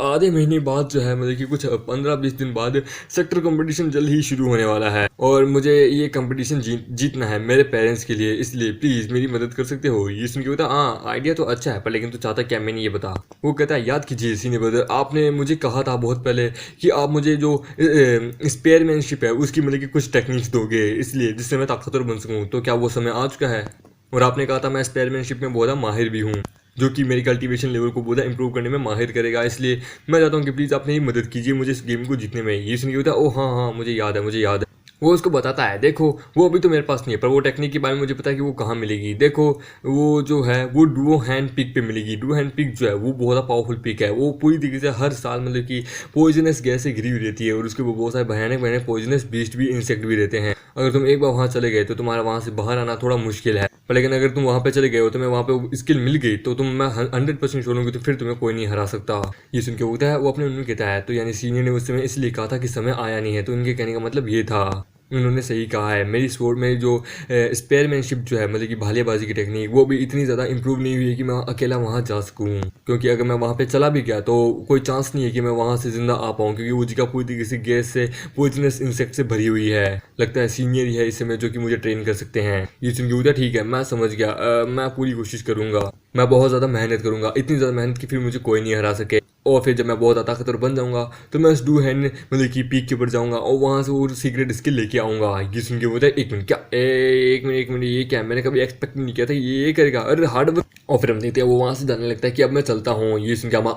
आधे महीने बाद जो है मतलब कि कुछ 15-20 दिन बाद सेक्टर कंपटीशन जल्द ही शुरू होने वाला है, और मुझे ये कंपटीशन जीतना है मेरे पेरेंट्स के लिए, इसलिए प्लीज मेरी मदद कर सकते हो। ये सुन के बता हाँ आइडिया तो अच्छा है, पर लेकिन तू चाहता क्या, मैंने ये बता। वो कहता है याद कीजिए सीनियर ब्रदर, आपने मुझे कहा था बहुत पहले कि आप मुझे जो स्पेयरमैनशिप है उसकी मतलब कि कुछ टेक्निक्स दोगे, इसलिए जिससे मैं ताकतवर बन सकूँ। तो क्या वो समय आ चुका है? और आपने कहा था मैं स्पेयरमैनशिप में बहुत माहिर भी हूँ, जो कि मेरी कल्टीवेशन लेवल को बहुत इंप्रूव करने में माहिर करेगा, इसलिए मैं चाहता हूँ कि प्लीज़ आप मेरी मदद कीजिए मुझे इस गेम को जीतने में। ये सुन के होता है ओ हाँ हाँ मुझे याद है। वो उसको बताता है देखो वो अभी तो मेरे पास नहीं है, पर वो टेक्निक के बारे में मुझे पता है कि वो कहाँ मिलेगी। देखो वो जो है वो डुओ हैंड पिक पे मिलेगी। डुओ हैंड पिक जो है वो बहुत पावरफुल पिक है, वो पूरी तरीके से हर साल मतलब कि पॉइजनस गैस से घिरी हुई रहती है, और उसके वो बहुत सारे भयानक पॉइजनस बीस्ट भी इंसेक्ट भी रहते हैं। अगर तुम एक बार वहाँ चले गए तो तुम्हारा वहाँ से बाहर आना थोड़ा मुश्किल है, पर लेकिन अगर तुम वहाँ पे चले गए हो, तुम्हें वहाँ पे स्किल मिल गई तो मैं 100% श्योर हूँ कि तो फिर तुम्हें कोई नहीं हरा सकता। ये सुन के होता है वो अपने उन्होंने कहता है तो यानी सीनियर ने उस समय इसलिए कहा था कि समय आया नहीं है, तो इनके कहने का मतलब ये था, उन्होंने सही कहा है। मेरी स्पोर्ट में जो स्पेयरमैनशिप जो है मतलब कि भालेबाजी की टेक्निक वो भी इतनी ज़्यादा इंप्रूव नहीं हुई है कि मैं अकेला वहाँ जा सकूँ, क्योंकि अगर मैं वहाँ पे चला भी गया तो कोई चांस नहीं है कि मैं वहाँ से जिंदा आ पाऊँ, क्योंकि वो जगह पूरी तरीके से गैस से पॉइजनस इंसेक्ट से भरी हुई है। लगता है सीनियर ही है इस समय जो कि मुझे ट्रेन कर सकते हैं। ये सुन के ठीक है मैं समझ गया, मैं पूरी कोशिश करूँगा, मैं बहुत ज़्यादा मेहनत करूँगा, इतनी ज़्यादा मेहनत की फिर मुझे कोई नहीं हरा सके। और फिर जब मैं बहुत ज़्यादा ताकतवर बन जाऊंगा तो मैं उस डू हैंड मतलब कि पीक के ऊपर जाऊंगा और वहाँ से वो सीक्रेट स्किल लेके आऊँगा। ये सुन के बोलता है एक मिनट क्या, एक मिनट ये क्या, मैंने कभी एक्सपेक्ट नहीं किया था ये करेगा, अरे हार्ड वर्क। और फिर हम देखते हैं वो वहाँ से जाने लगता है कि अब मैं चलता हूँ। ये सुन के हम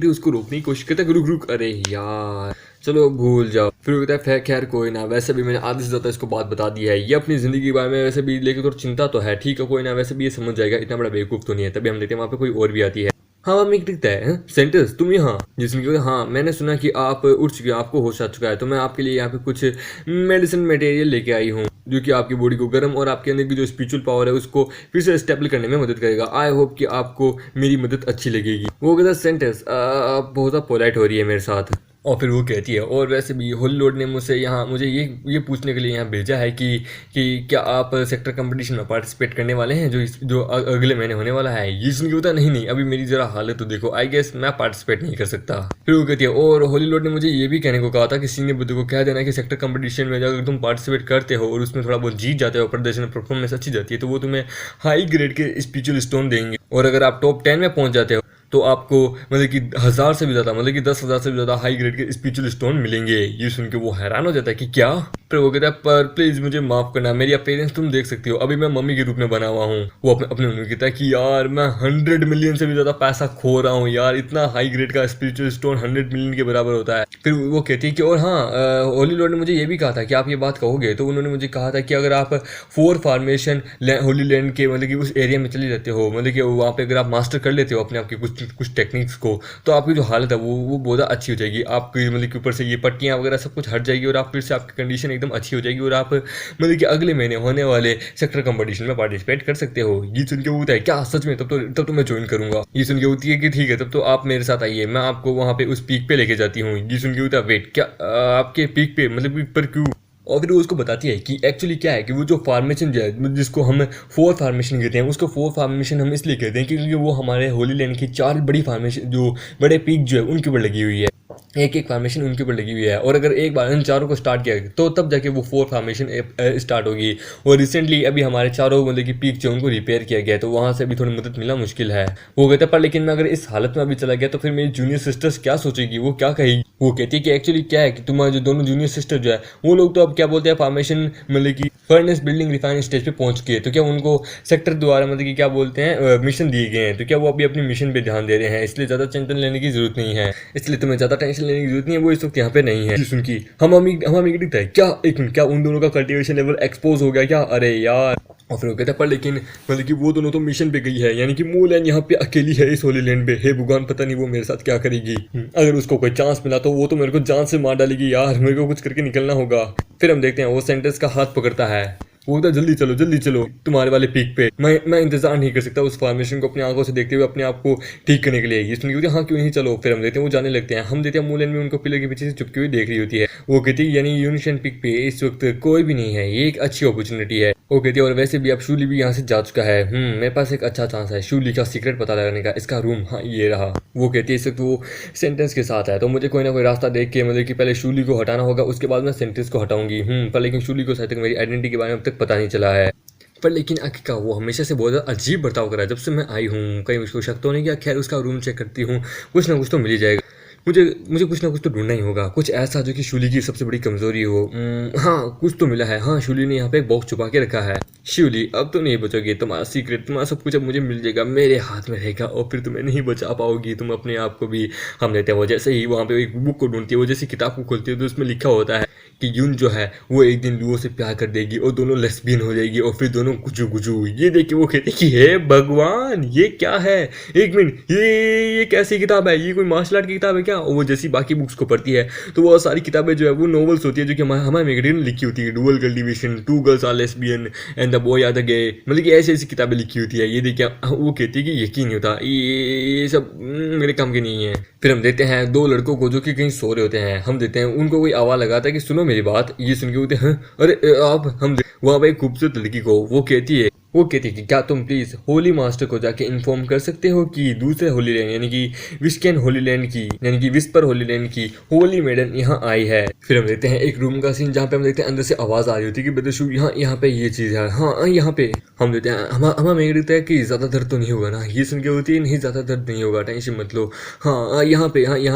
उसको रोकने की कोशिश करते हैं, रुक अरे यार चलो भूल जाओ। फिर वो कहता है खैर कोई ना, वैसे भी मैंने आधे से ज़्यादा इसको बात बता दी है, ये अपनी ज़िंदगी के बारे में वैसे भी लेके थोड़ा चिंता तो है, ठीक है कोई ना, वैसे भी ये समझ जाएगा, इतना बड़ा बेवकूफ़ तो नहीं है। तभी हम देखते हैं वहाँ पे कोई और भी आती है। हाँ मम्मी दिखता है सेंटर्स तुम यहाँ जिसने हाँ मैंने सुना कि आप उठ चुके हो, आपको होश आ चुका है, तो मैं आपके लिए यहाँ पे कुछ मेडिसिन मटेरियल लेके आई हूँ जो कि आपकी बॉडी को गर्म और आपके अंदर की जो स्पिरिचुअल पावर है उसको फिर से स्टेबल करने में मदद करेगा। आई होप कि आपको मेरी मदद अच्छी लगेगी। वो कहता सेंटर्स आप बहुत ज़्यादा पोलाइट हो रही है मेरे साथ। और फिर वो कहती है और वैसे भी होली लॉर्ड ने मुझे ये पूछने के लिए यहाँ भेजा है कि क्या आप सेक्टर कंपटीशन में पार्टिसिपेट करने वाले हैं जो अगले महीने होने वाला है। ये सुन के होता नहीं अभी मेरी जरा हालत तो देखो, आई गेस मैं पार्टिसिपेट नहीं कर सकता। फिर वो कहती है और होली लॉर्ड ने मुझे ये भी कहने को कहा था कि सीनियर बुद्धू को कह देना कि सेक्टर कंपटीशन में अगर तुम पार्टिसिपेट करते हो और उसमें थोड़ा बहुत जीत जाते हो, प्रदर्शन परफॉर्मेंस अच्छी जाती है, तो वो तुम्हें हाई ग्रेड के स्पिरिचुअल स्टोन देंगे। और अगर आप टॉप 10 में पहुंच जाते हो तो आपको मतलब कि 1000 से भी ज़्यादा मतलब कि 10,000 से भी ज़्यादा हाई ग्रेड के स्पिरिचुअल स्टोन मिलेंगे। ये सुन के वो हैरान हो जाता है कि क्या। फिर वो कहता है पर प्लीज़ मुझे माफ़ करना, मेरी अपीयरेंस तुम देख सकती हो, अभी मैं मम्मी के रूप में बना हुआ हूँ। वो अपने उन्होंने कहता है कि यार मैं 100 मिलियन से भी ज़्यादा पैसा खो रहा हूँ यार, इतना हाई ग्रेड का स्पिरिचुअल स्टोन 100 मिलियन के बराबर होता है। फिर वो कहती है कि और हाँ होली लॉर्ड ने मुझे ये भी कहा था कि आप ये बात कहोगे, तो उन्होंने मुझे कहा था कि अगर आप 4 फॉर्मेशन होली लैंड के मतलब कि उस एरिया में चले जाते हो, मतलब कि वहाँ पे अगर आप मास्टर कर लेते हो अपने आप की कुछ टेक्निक्स को, तो आपकी जो हालत है वो बहुत अच्छी हो जाएगी। आपकी मतलब कि ऊपर से ये पट्टियाँ वगैरह सब कुछ हट जाएगी और आप फिर से आपकी कंडीशन एकदम अच्छी हो जाएगी और आप मतलब कि अगले महीने होने वाले सेक्टर कंपटीशन में पार्टिसिपेट कर सकते हो। ये सुन के होता है क्या सच में, तब तो मैं ज्वाइन करूंगा। ये सुन के होती है कि ठीक है तब तो आप मेरे साथ आइए, मैं आपको वहाँ पे उस पीक पे लेके जाती हूँ। ये सुन के होता है वेट क्या आपके पीक पे मतलब पीक पर क्यों। और फिर वो उसको बताती है कि एक्चुअली क्या है कि वो जो फार्मेशन जो है जिसको हम 4 फार्मेशन कहते हैं, उसको 4 फार्मेशन हम इसलिए कहते हैं क्योंकि वो हमारे होली लैंड की 4 बड़ी फार्मेशन जो बड़े पीक जो है उनके ऊपर लगी हुई है, एक फार्मेशन उनके ऊपर लगी हुई है। और अगर एक बार इन चारों को स्टार्ट किया तो तब जाके वो 4 फार्मेशन स्टार्ट होगी। और रिसेंटली अभी हमारे चारों मतलब कि पीक जो उनको रिपेयर किया गया है, तो वहाँ से अभी थोड़ी मदद मिलना मुश्किल है। वो कहते पर लेकिन मैं अगर इस हालत में अभी चला गया तो फिर मेरी जूनियर सिस्टर्स क्या सोचेगी, वो क्या कहेगी। वो कहती है कि एक्चुअली क्या है कि तुम्हारे जो दोनों जूनियर सिस्टर जो है वो लोग तो अब क्या बोलते हैं फार्मेशन मतलब कि फर्नेस बिल्डिंग रिफाइनिंग स्टेज पे पहुंच गए, तो क्या उनको सेक्टर द्वारा मतलब कि क्या बोलते हैं मिशन दिए गए हैं, तो क्या वो अभी अपनी मिशन पे ध्यान दे रहे हैं, इसलिए ज़्यादा टेंशन लेने की जरूरत नहीं है। इसलिए तुम्हें ज़्यादा टेंशन लेने की जरूरत नहीं है, वो इस वक्त यहाँ पे नहीं है। सुन की हम दिखता है क्या एक मिनट क्या उन दोनों का कल्टिवेशन लेवल एक्सपोज हो गया क्या, अरे यार। और फिर वो कहता है पर लेकिन मतलब कि वो दोनों तो मिशन पे गई है, यानी कि मूलैंड यहाँ पे अकेली है इस होली लैंड पे। हे भगवान पता नहीं वो मेरे साथ क्या करेगी, अगर उसको कोई चांस मिला तो वो तो मेरे को जान से मार डालेगी यार, मेरे को कुछ करके निकलना होगा। फिर हम देखते हैं वो सेंटर्स का हाथ पकड़ता है, वो कहता जल्दी चलो तुम्हारे वाले पीक पे, मैं इंतजार नहीं कर सकता उस फॉर्मेशन को अपनी आंखों से देखते हुए अपने आप को ठीक करने के लिए। ये सुन के हाँ क्यों नहीं चलो। फिर हम देखते हैं वो जाने लगते हैं, हम देखते हैं मूलैंड में उनको पिलर के पीछे से चुपकी हुई देख रही होती है। वो कहती है यानी यूनिशन पीक पे इस वक्त कोई भी नहीं है, ये एक अच्छी अपॉर्चुनिटी है। वो कहती है और वैसे भी अब शूली भी यहाँ से जा चुका है, मेरे पास एक अच्छा चांस है शूली का सीक्रेट पता लगाने का, इसका रूम हाँ ये रहा। वो कहती है इस वक्त वो सेंटेंस के साथ है, तो मुझे कोई ना कोई रास्ता देख के मतलब कि पहले शूली को हटाना होगा, उसके बाद मैं सेंटेंस को हटाऊंगी। पर लेकिन शूली को शायद तक मेरी आइडेंटिटी के बारे में अब तक पता नहीं चला है। पर लेकिन अक्का वो हमेशा से बहुत ज़्यादा अजीब बर्ताव कर रहा है जब से मैं आई हूँ, कहीं उसको शक तो नहीं किया। खैर उसका रूम चेक करती हूँ, कुछ ना कुछ तो मिल ही जाएगा। मुझे कुछ ना कुछ तो ढूंढना ही होगा, कुछ ऐसा जो कि शूली की सबसे बड़ी कमजोरी हो। हाँ कुछ तो मिला है, हाँ शूली ने यहाँ पे एक बॉक्स छुपा के रखा है। शूली अब तो नहीं बचोगे, तुम्हारा सीक्रेट तुम्हारा सब कुछ अब मुझे मिल जाएगा, मेरे हाथ में रहेगा और फिर तुम्हें नहीं बचा पाओगी तुम अपने आप को भी। हम देते हैं वो जैसे ही वहाँ पे एक बुक को ढूंढती है, वो जैसी किताब को खोलती है तो उसमें लिखा होता है कि यून जो है वो एक दिन लुओ से प्यार कर देगी और दोनों लेस्बियन हो जाएगी और फिर दोनों गुजू। ये देख के वो कहते कि हे भगवान ये क्या है, एक मिनट ये कैसी किताब है, ये कोई मार्शल आर्ट की किताब है क्या। और वो जैसी बाकी बुक्स को पढ़ती है तो वो सारी किताबें जो है वो नॉवेल्स होती है जो कि हमारे मैगजीन में लिखी होती है, dual cultivation, 2 girls are lesbian and the boy are the gay, मतलब कि ऐसी किताबें लिखी होती है। ये देखिए वो कहती है कि यकीन नहीं होता ये सब मेरे काम के नहीं है। फिर हम देते हैं 2 लड़कों को जो कि कहीं सो रहे होते हैं, हम देते हैं उनको कोई आवाज़ लगाता है कि सुनो मेरी बात। ये सुन के होते हैं अरे आप हम वहाँ पे एक खूबसूरत लड़की को वो कहती है कि क्या तुम प्लीज़ होली मास्टर को जाके इन्फॉर्म कर सकते हो कि दूसरे होली लैंड यानी कि विस्कन होली लैंड की यानी कि विस्पर होली लैंड की होली मेडन यहाँ आई है। फिर हम देखते हैं एक रूम का सीन जहाँ पे हम देखते हैं अंदर से आवाज़ आ रही होती है कि बदशु यहाँ पे ये चीज़ है, हाँ यहाँ पे। हम देते हैं हमें देखते हैं कि ज़्यादा दर्द तो नहीं होगा ना। ये सुन के होती है नहीं ज़्यादा दर्द नहीं होगा, टेंशन मत लो, हाँ यहाँ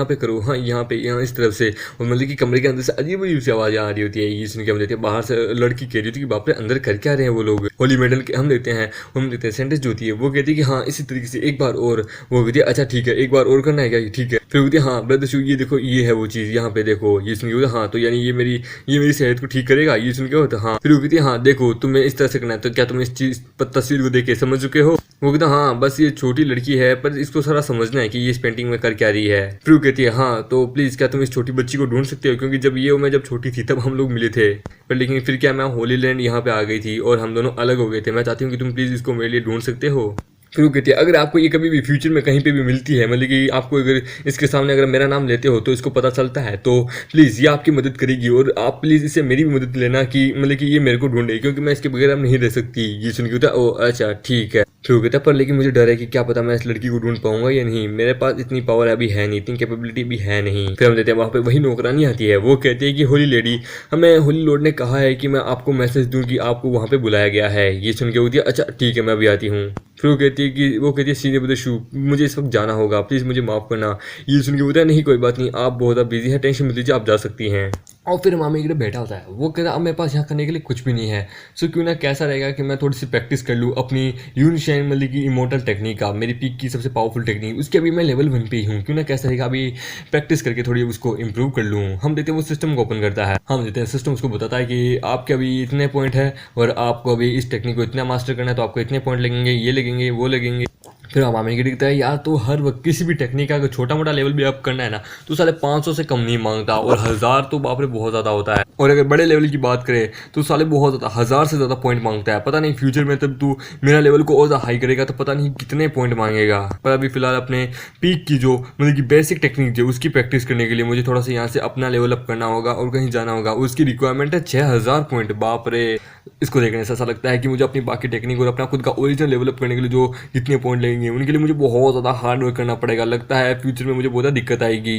पे करो, हाँ यहाँ पे यहाँ इस तरफ से। और मतलब कि कमरे के अंदर से अजीब अजीब सी आवाज़ आ रही होती है। ये सुन के हम देखते हैं बाहर से लड़की कह रही होती है कि बाप रे अंदर कर क्या रहे हैं वो लोग होली मेडल के। हम देखते हैं सेंटेंस जो होती है वो कहती है कि हाँ इसी तरीके से एक बार और। वो कहती है अच्छा ठीक है एक बार और करना है क्या, ठीक है। फिर कहती है हाँ ब्रदर शू ये देखो ये है वो चीज़ यहाँ पे देखो। ये सुन के हाँ तो यानी ये मेरी सेहत को ठीक करेगा। ये सुन के होता हाँ। फिर वो कहती है हाँ देखो तुम्हें इस तरह से करना है, तो क्या तुम इस चीज़ तस्वीर को देख के समझ चुके हो। वो कहता हाँ बस ये छोटी लड़की है पर इसको सारा समझना है कि ये इस पेंटिंग में कर क्या रही है। फिर वो कहती है हाँ तो प्लीज़ क्या तुम इस छोटी बच्ची को ढूंढ सकते हो, क्योंकि जब ये मैं जब छोटी थी तब हम लोग मिले थे, पर लेकिन फिर क्या मैं होली लैंड यहाँ पे आ गई थी और हम दोनों अलग हो गए थे। मैं चाहती हूँ कि तुम प्लीज़ इसको मेरे लिए ढूंढ सकते हो। फिर वो कहती है अगर आपको ये कभी भी फ्यूचर में कहीं पे भी मिलती है, मतलब कि आपको अगर इसके सामने अगर मेरा नाम लेते हो तो इसको पता चलता है, तो प्लीज़ ये आपकी मदद करेगी और आप प्लीज़ इससे मेरी भी मदद लेना कि मतलब कि ये मेरे को ढूंढे, क्योंकि मैं इसके बगैर अब नहीं रह सकती। ये सुन के होता है ओ अच्छा ठीक है। फिर वो कहता है पर लेकिन मुझे डर है कि क्या पता मैं इस लड़की को ढूंढ पाऊंगा या नहीं, मेरे पास इतनी पावर अभी है नहीं, इतनी कैपेबिलिटी भी है नहीं। फिर हम देते हैं वहाँ पे वही नौकरानी आती है, वो कहती है कि होली लेडी हमें होली लॉर्ड ने कहा है कि मैं आपको मैसेज दूं कि आपको वहाँ पे बुलाया गया है। ये सुन के होती है अच्छा ठीक है मैं अभी आती हूँ। फिर वो कहती है सीनियर विद द शू मुझे इस वक्त जाना होगा, प्लीज़ मुझे माफ़ करना। ये सुन के बोलता है नहीं कोई बात नहीं, आप बहुत बिजी हैं, टेंशन मत लीजिए, आप जा सकती हैं। और फिर मामी एक बैठा होता है, वो कहता है अब मेरे पास यहाँ करने के लिए कुछ भी नहीं है, सो क्यों ना कैसा रहेगा कि मैं थोड़ी सी प्रैक्टिस कर लूँ अपनी यूनिशाइन मतलब की इमोर्टल टेक्निक का, मेरी पीक की सबसे पावरफुल टेक्निक, उसकी अभी मैं लेवल 1 पे ही हूँ, क्यों ना कैसा रहेगा अभी प्रैक्टिस करके थोड़ी उसको इंप्रूव कर लूँ। हम देते हैं वो सिस्टम को ओपन करता है, हम देते हैं सिस्टम उसको बताता है कि आपके अभी इतने पॉइंट है और आपको अभी इस टेक्निक को इतना मास्टर करना है तो आपको इतने पॉइंट लगेंगे, ये लगेंगे वो लगेंगे। फिर हम मामी दिखता है यार तो हर वक्त किसी भी टेक्निक का अगर छोटा मोटा लेवल भी अप करना है ना तो साले 500 से कम नहीं मांगता, और 1000 तो बाप रे बहुत ज़्यादा होता है, और अगर बड़े लेवल की बात करें तो साले बहुत ज़्यादा 1000 से ज़्यादा पॉइंट मांगता है। पता नहीं फ्यूचर में तब तू मेरा लेवल को और ज़्यादा हाई करेगा तो पता नहीं कितने पॉइंट मांगेगा। पर अभी फिलहाल अपने पीक की जो मतलब कि बेसिक टेक्निक जो उसकी प्रैक्टिस करने के लिए मुझे थोड़ा सा यहाँ से अपना लेवल अप करना होगा और कहीं जाना होगा। उसकी रिक्वायरमेंट है 6000 पॉइंट। बाप रे, इसको देखने से ऐसा लगता है कि मुझे अपनी बाकी टेक्निक और अपना खुद का ओरिजिनल लेवल अप करने के लिए जो जितने पॉइंट लगेंगे उनके लिए मुझे बहुत ज़्यादा हार्ड वर्क करना पड़ेगा। लगता है फ्यूचर में मुझे बहुत ज़्यादा दिक्कत आएगी।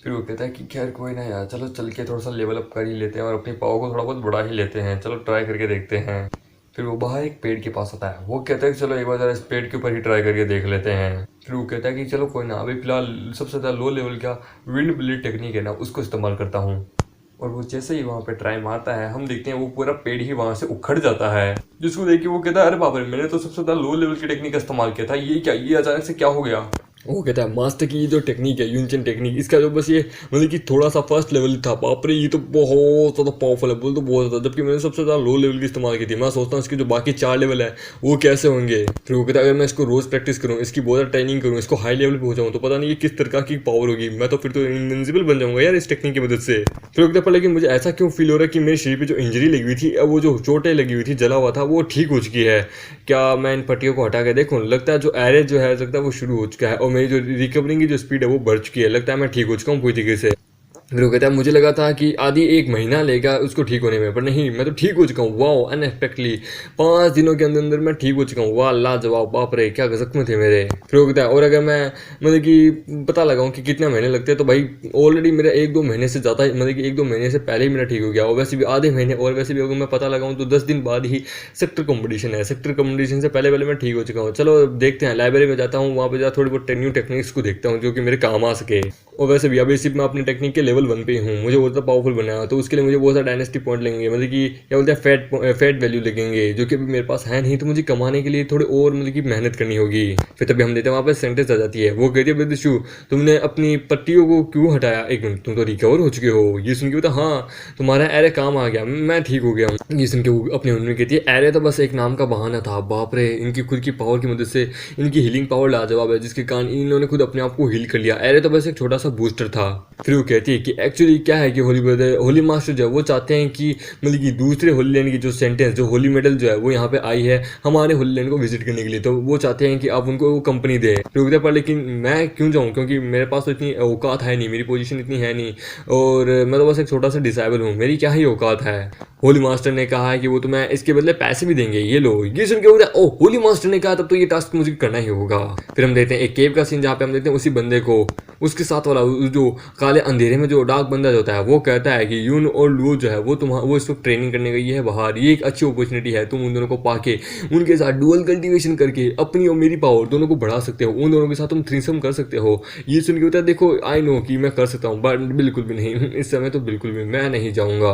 फिर वो कहता है कि खैर कोई ना यार, चलो चल के थोड़ा सा लेवल अप कर ही लेते हैं और अपनी पावर को थोड़ा बहुत बढ़ा ही लेते हैं, चलो ट्राई करके देखते हैं। फिर वो बाहर एक पेड़ के पास आता है, वो कहता है कि चलो एक बार जरा इस पेड़ के ऊपर ही ट्राई करके देख लेते हैं। फिर वो कहता है कि चलो कोई ना, अभी फिलहाल सबसे ज़्यादा लो लेवल का विंड ब्लेड टेक्निक है ना उसको इस्तेमाल करता हूँ। और वो जैसे ही वहाँ पे ट्राई मारता है हम देखते हैं वो पूरा पेड़ ही वहाँ से उखड़ जाता है, जिसको देख के वो कहता है अरे बाप रे, मैंने तो सबसे ज़्यादा लो लेवल की टेक्निक का इस्तेमाल किया था, ये क्या, ये अचानक से क्या हो गया। वो कहता है मास्टर की ये जो टेक्निक है यूनिचन टेक्निक, इसका जो बस ये मतलब कि थोड़ा सा फर्स्ट लेवल था, बाप रे ये तो बहुत ज़्यादा पावरफुल है, बोल तो बहुत ज़्यादा, जबकि मैंने सबसे ज़्यादा लो लेवल की इस्तेमाल की थी। मैं सोचता हूँ इसके जो बाकी 4 लेवल है वो कैसे होंगे। फिर वो कहता है अगर मैं इसको रोज़ प्रैक्टिस करूँ, इसकी बहुत ज़्यादा ट्रेनिंग करूँ, इसको हाई लेवल पर पहुँचाऊँ तो पता नहीं ये किस तरह की पावर होगी, मैं तो फिर तो इनविजिबल बन जाऊँगा यार इस टेक्निक की मदद से। फिर वो कहता है लेकिन मुझे ऐसा क्यों फील हो रहा है कि मेरे शरीर पर जो इंजरी लगी हुई थी, वो जो चोटें लगी हुई थी, जला हुआ था, वो ठीक हो चुकी है, क्या मैं इन पट्टियों को हटा के देखूँ। लगता है जो एरे जो है लगता है वो शुरू हो चुका है और मेरी जो रिकवरी की जो स्पीड है वो बढ़ चुकी है, लगता है मैं ठीक हो चुका हूँ पूरी तरीके से। फिर वो कहता है मुझे लगा था कि आधी 1 महीना लेगा उसको ठीक होने में, पर नहीं, मैं तो ठीक हो चुका हूँ, वाओ अनएक्सपेक्टली 5 दिनों के अंदर अंदर मैं ठीक हो चुका हूँ, वाह लाजवाब, बाप रे क्या जख्म थे मेरे। फिर वो कहता है और अगर मैं मतलब कि पता लगाऊँ कि कितने महीने लगते हैं तो भाई ऑलरेडी मेरा 1-2 महीने से ज़्यादा मतलब कि 1-2 महीने से पहले ही मेरा ठीक हो गया, और वैसे भी आधे महीने, और वैसे भी अगर मैं पता लगाऊँ तो 10 दिन बाद ही सेक्टर कॉम्पिटिशन है, सेक्टर कॉम्पिटिशन से पहले पहले मैं ठीक हो चुका हूँ। चलो देखते हैं, लाइब्रेरी में जाता हूँ, वहाँ पर जा थोड़ी बहुत न्यू टेक्निक्स को देखता हूँ जो कि मेरे काम आ सके। और वैसे भी अभी सिर्फ मैं अपनी टेक्निक के लेवल 1 पे हूँ, मुझे बहुत ज़्यादा पावरफुल बनाया, तो उसके लिए मुझे बहुत सारे डायनेस्टी पॉइंट लगेंगे, मतलब कि क्या बोलते हैं फैट वैल्यू लगेंगे, जो कि अभी मेरे पास है नहीं, तो मुझे कमाने के लिए थोड़ी और मतलब कि मेहनत करनी होगी। फिर तभी हम देते हैं वहाँ पर सेंटेंस आ जाती है, वो कहती है ब्रदर शू तुमने अपनी पट्टियों को क्यों हटाया, 1 मिनट तुम तो रिकवर हो चुके हो। ये सुन के बोलता हाँ तुम्हारा एरे काम आ गया, मैं ठीक हो गया हूँ। ये सुन के वो अपने मन में कहती है एरे तो बस एक नाम का बहाना था, बाप रे इनकी खुद की पावर की मदद से इनकी हीलिंग पावर लाजवाब है, जिसके कारण इन्होंने खुद अपने आप को हील कर लिया, एरे तो बस एक छोटा सा बूस्टर था। फिर वो कहती है कि एक्चुअली क्या है कि होली मास्टर जो है वो चाहते हैं कि मतलब कि दूसरे होली लैंड की जो सेंटेंस जो होली मेडल जो है वो यहाँ पे आई है हमारे होली लैंड को विजिट करने के लिए, तो वो चाहते हैं कि आप उनको वो कंपनी दे। फिर पर लेकिन मैं क्यों जाऊँ, क्योंकि मेरे पास तो इतनी औकात है नहीं, मेरी पोजीशन इतनी है नहीं, और मैं तो बस एक छोटा सा डिसेबल हूँ, मेरी क्या ही औकात है। होली मास्टर ने कहा है कि वो तुम्हें इसके बदले पैसे भी देंगे, ये लो। ये सुन के बोलता है ओ होली मास्टर ने कहा तब तो ये टास्क मुझे करना ही होगा। फिर हम देखते हैं एक केव का सीन जहाँ पे हम देखते हैं उसी बंदे को, उसके साथ वाला जो काले अंधेरे में जो डार्क बंदा जो होता है वो कहता है कि यून और लुओ जो है वो इस वक्त ट्रेनिंग करने गई है बाहर, ये एक अच्छी अपॉर्चुनिटी है, तुम उन दोनों को पाके उनके साथ डुअल कल्टीवेशन करके अपनी और मेरी पावर दोनों को बढ़ा सकते हो, उन दोनों के साथ तुम थ्रीसम कर सकते हो। ये सुन के होता है देखो आई नो कि मैं कर सकता हूँ, बट बिल्कुल भी नहीं, इस समय तो बिल्कुल भी मैं नहीं जाऊँगा,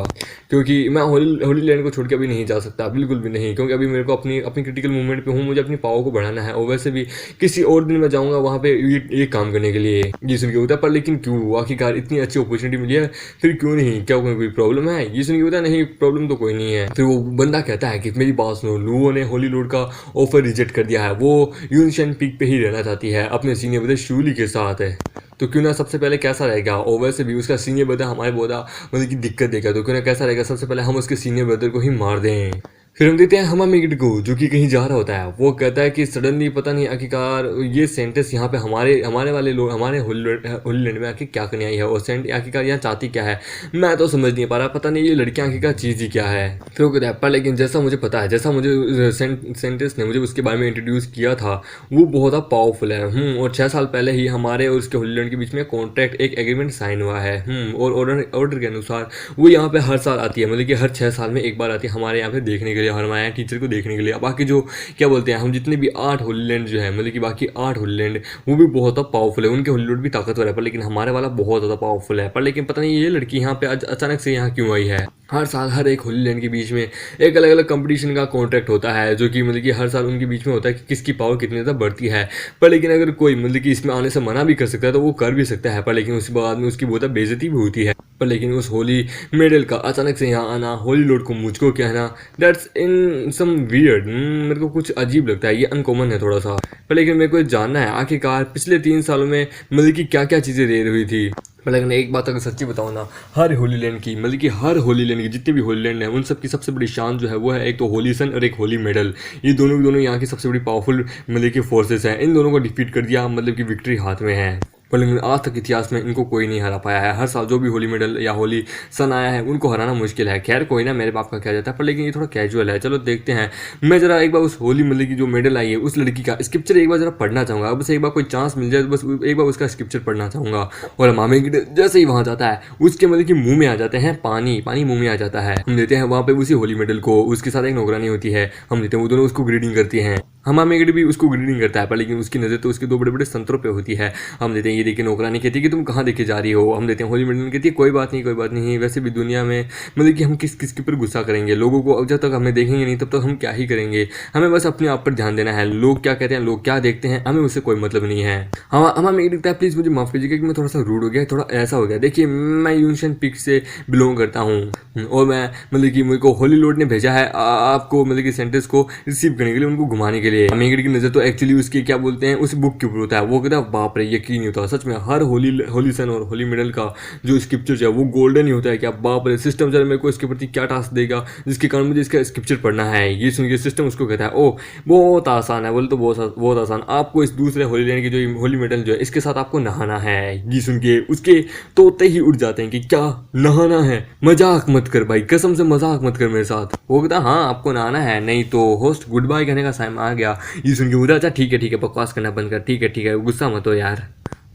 क्योंकि मैं होली लैंड को छोड़ के अभी नहीं जा सकता, बिल्कुल भी नहीं, क्योंकि अभी मेरे को अपनी क्रिटिकल मूवमेंट पे हूँ, मुझे अपनी पावर को बढ़ाना है, और वैसे भी किसी और दिन मैं जाऊँगा वहाँ पे ये काम करने के लिए। ये सुन के होता है पर लेकिन क्यों, आखिरकार आखिरकार इतनी अच्छी अपॉर्चुनिटी मिली है, फिर क्यों नहीं, क्या कोई प्रॉब्लम है? ये सुन के बोलता है नहीं प्रॉब्लम तो कोई नहीं है। फिर वो बंदा कहता है कि मेरी बात सुनो, लुओ ने होली लोड का ऑफर रिजेक्ट कर दिया है, वो यूनिशन पीक पे ही रहना चाहती है अपने सीनियर ब्रदर शूली के साथ है। तो क्यों ना सबसे पहले कैसा रहेगा, और वैसे भी उसका सीनियर ब्रदर हमारे बहुत मतलब की दिक्कत देगा, तो क्यों ना कैसा रहेगा सबसे पहले हम उसके सीनियर ब्रदर को ही मार दें। फिर हम देखते हैं हमामेगिड को जो कि कहीं जा रहा होता है। वो कहता है कि सडनली पता नहीं आखिरकार ये सेंटेंस यहाँ पे हमारे वाले लोग हमारे होलीलैंड में आखिर क्या करने आई है, और सेंट आखिरकार यहाँ चाहती क्या है, मैं तो समझ नहीं पा रहा। पता नहीं ये लड़कियाँ आखिरकार चीज़ ही क्या है। फिर वो कहता है पर लेकिन जैसा मुझे पता है, जैसा मुझे सेंटेंस ने मुझे उसके बारे में इंट्रोड्यूस किया था वो बहुत पावरफुल है। और 6 साल पहले ही हमारे और उसके होलीलैंड के बीच में कॉन्ट्रैक्ट एक एग्रीमेंट साइन हुआ है। और ऑर्डर के अनुसार वो यहाँ पे हर साल आती है, मतलब कि हर 6 साल में एक बार आती है हमारे यहाँ पे देखने के लिए, हमारे यहाँ टीचर को देखने के लिए। बाकी जो क्या बोलते हैं हम जितने भी 8 होलीलैंड जो है, मतलब कि बाकी 8 होलीलैंड वो भी बहुत पावरफुल है, उनके होलीलैंड भी ताकतवर है, पर लेकिन हमारे वाला बहुत ज़्यादा पावरफुल है। पर लेकिन पता नहीं ये लड़की यहाँ पे अचानक से यहाँ क्यों आई है। हर साल हर एक होलीलैंड के बीच में एक अलग अलग कंपटीशन का कॉन्ट्रैक्ट होता है, जो कि मतलब कि हर साल उनके बीच में होता है कि किसकी पावर कितनी ज़्यादा बढ़ती है। पर लेकिन अगर कोई मतलब कि इसमें आने से मना भी कर सकता है तो वो कर भी सकता है, पर लेकिन उसके बाद में उसकी बहुत बेइज्जती भी होती है। पर लेकिन उस होली मेडल का अचानक से यहाँ आना, होली लोड को मुझको कहना, दैट्स इन सम वियर्ड, मेरे को कुछ अजीब लगता है, ये अनकॉमन है थोड़ा सा। पर लेकिन मेरे को जानना है आखिरकार पिछले 3 सालों में मतलब कि क्या क्या चीज़ें दे रही थी। पर लेकिन एक बात अगर सच्ची बताऊँ ना, हर होलीलैंड की मतलब कि हर होलीलैंड की जितने भी होलीलैंड हैं उन सब की सबसे बड़ी शान जो है वो है एक तो होली सन और एक होली मेडल। ये दोनों यहाँ की सबसे बड़ी पावरफुल मतलब कि फोर्सेस हैं। इन दोनों को डिफीट कर दिया, मतलब कि विक्ट्री हाथ में है। पर लेकिन आज तक इतिहास में इनको कोई नहीं हरा पाया है। हर साल जो भी होली मेडल या होली सन आया है उनको हराना मुश्किल है। खैर कोई ना, मेरे बाप का क्या जाता है, पर लेकिन ये थोड़ा कैजुअल है। चलो देखते हैं। मैं जरा एक बार उस होली मतलब की जो मेडल आई है उस लड़की का स्क्रिप्चर एक बार जरा पढ़ना चाहूँगा। बस एक बार कोई चांस मिल जाए तो बस एक बार उसका स्क्रिप्चर पढ़ना चाहूँगा। और मामे की जैसे ही वहाँ जाता है उसके मतलब कि मुँह में आ जाते हैं पानी मुँह में आ जाता है। हम देते हैं वहाँ पे उसी होली मेडल को, उसके साथ एक नौकरानी होती है, हम देते हैं वो दोनों उसको ग्रीडिंग करती हैं। हमामेगिड भी उसको ग्रीडिंग करता है, पर लेकिन उसकी नज़र तो उसके 2 बड़े बड़े संतरों पे होती है। हम देते हैं ये देखिए नौकरानी कहती है कि तुम कहाँ देखे जा रही हो। हम देते हैं होली मेडल कहती है कोई बात नहीं, वैसे भी दुनिया में मतलब कि हम किस के ऊपर गुस्सा करेंगे, लोगों को जब तक हमें देखेंगे नहीं तब तक हम क्या ही करेंगे। हमें बस अपने आप पर ध्यान देना है, लोग क्या कहते हैं, लोग क्या देखते हैं, हमें उससे कोई मतलब नहीं है। हमामेगिड कहता है प्लीज़ मुझे माफ़ कीजिएगा कि मैं थोड़ा सा रूड हो गया, थोड़ा ऐसा हो गया। देखिए मैं यूनिशन पीक से बिलोंग करता हूँ और मैं मतलब कि मुझे को होली लोड ने भेजा है आपको मतलब कि सेंटेंस को रिसीव करने के लिए, उनको घुमाने के लिए। हमामेगिड की नज़र तो एक्चुअली उसके क्या बोलते हैं उस बुक के ऊपर होता है। वो कहता है बाप रे यकीन नहीं होता, सच में हर होली सन और होली मेडल का जो स्क्रिप्चर है वो गोल्डन ही होता है। क्या बाप रे, सिस्टम जरा मेरे को इसके प्रति क्या टास्क देगा जिसके कारण मुझे इसका स्क्रिप्चर पढ़ना है। ये सुन के सिस्टम उसको कहता है ओ बहुत आसान है, बोले तो बहुत आसान, आपको इस दूसरे होलीलैंड की जो होली मेडल जो है इसके साथ आपको नहाना है। ये सुन के उसके तोते ही उड़ जाते हैं कि क्या नहाना है, मजाक मत कर भाई, कसम से मजाक मत कर मेरे साथ। वो कहता हाँ आपको नहाना है, नहीं तो होस्ट गुड बाय कहने का टाइम आ गया। ये सुन के बोलता अच्छा ठीक है बकवास करना बंद कर, ठीक है गुस्सा मत हो यार।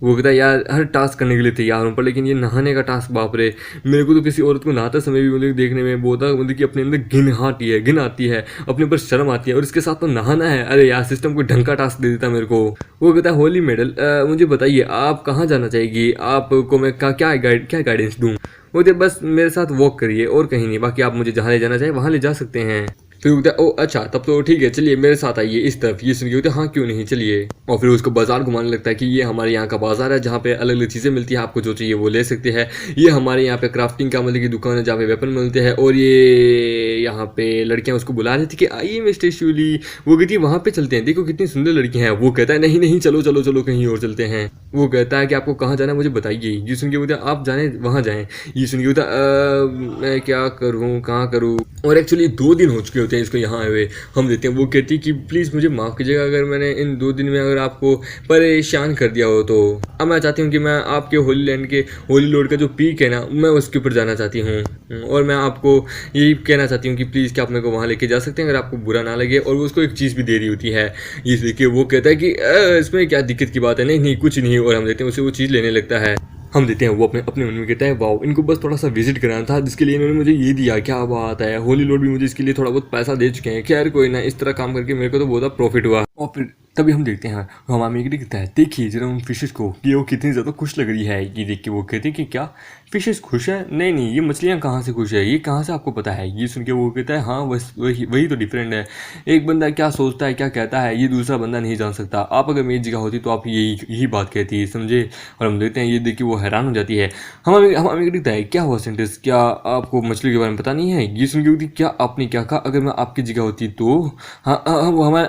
वो कहता है यार हर टास्क करने के लिए तैयार हूँ, पर लेकिन ये नहाने का टास्क बाप रे, मेरे को तो किसी औरत को नहाते समय भी मतलब देखने में बहुत मतलब कि अपने अंदर घिन आती है, अपने ऊपर शर्म आती है, और इसके साथ तो नहाना है। अरे यार सिस्टम को ढंग का टास्क दे देता मेरे को। वो कहता है होली मेडल मुझे बताइए आप कहाँ जाना चाहेगी, आपको मैं क्या गाइडेंस दूँ। वो कहते बस मेरे साथ वॉक करिए और कहीं नहीं, बाकी आप मुझे जहाँ ले जाना चाहिए वहाँ ले जा सकते हैं। फिर बोलता है ओ अच्छा तब तो ठीक है, चलिए मेरे साथ आइए इस तरफ। ये सुन के बोलते हाँ क्यों नहीं चलिए। और फिर उसको बाजार घुमाने लगता है कि ये हमारे यहाँ का बाजार है जहाँ पे अलग अलग चीज़ें मिलती है, आपको जो चाहिए वो ले सकते हैं। ये हमारे यहाँ पे क्राफ्टिंग का मतलब की दुकान है जहाँ पे वेपन मिलते हैं, और ये यहाँ पे लड़कियाँ उसको बुला रही थी कि आइए मिस्टर शूली। वो कहती है वहाँ पे चलते हैं, देखो कितनी सुंदर लड़कियाँ हैं। वो कहता है नहीं चलो कहीं और चलते हैं। वो कहता है कि आपको कहाँ जाना है मुझे बताइए। ये सुन के बोलता है आप जाने वहाँ जाएँ। ये सुन के बोलता मैं क्या करूँ कहाँ करूँ। और एक्चुअली 2 दिन हो चुके होते हैं इसको यहाँ आए हुए। हम देते हैं वो कहती कि प्लीज़ मुझे माफ़ कीजिएगा अगर मैंने इन 2 दिन में अगर आपको परेशान कर दिया हो। तो अब मैं चाहती हूँ कि मैं आपके होलीलैंड के होली लोड का जो पीक है ना मैं उसके ऊपर जाना चाहती हूँ, और मैं आपको यही कहना चाहती हूँ कि प्लीज़ क्या आप मेरे को वहाँ लेके जा सकते हैं अगर आपको बुरा ना लगे। और वो उसको एक चीज़ भी दे रही होती है। ये देखिए वो कहता है कि इसमें क्या दिक्कत की बात है, नहीं कुछ नहीं। और हम देते हैं उसे वो चीज़ लेने लगता है। हम देते हैं वो अपने मन में कहता है वाओ इनको बस थोड़ा सा विजिट कराना था जिसके लिए इन्होंने मुझे ये दिया, क्या बात है। होली लोड भी मुझे इसके लिए थोड़ा बहुत पैसा दे चुके हैं। खैर कोई ना, इस तरह काम करके मेरे को तो बहुत प्रॉफिट हुआ। और फिर तभी हम देखते हैं हमामेगिड कहता है देखिए जरा उन फिशेस को कि वो कितनी ज़्यादा खुश लग रही है। ये देख के वो कहते हैं कि क्या फिशेस खुश है? नहीं नहीं, ये मछलियाँ कहाँ से खुश है, ये कहाँ से आपको पता है? ये सुन के वो कहता है हाँ बस वही वही तो डिफरेंट है। एक बंदा क्या सोचता है क्या कहता है ये दूसरा बंदा नहीं जान सकता। आप अगर मेरी जगह होती तो आप यही यही बात कहती, समझे? और हम देखते हैं ये देख के वो हैरान हो जाती है। हमें दिखता है क्या हुआ सेंटेंस, क्या आपको मछली के बारे में पता नहीं है? ये सुन के बोलती क्या आपने क्या कहा, अगर मैं आपकी जगह होती तो? हाँ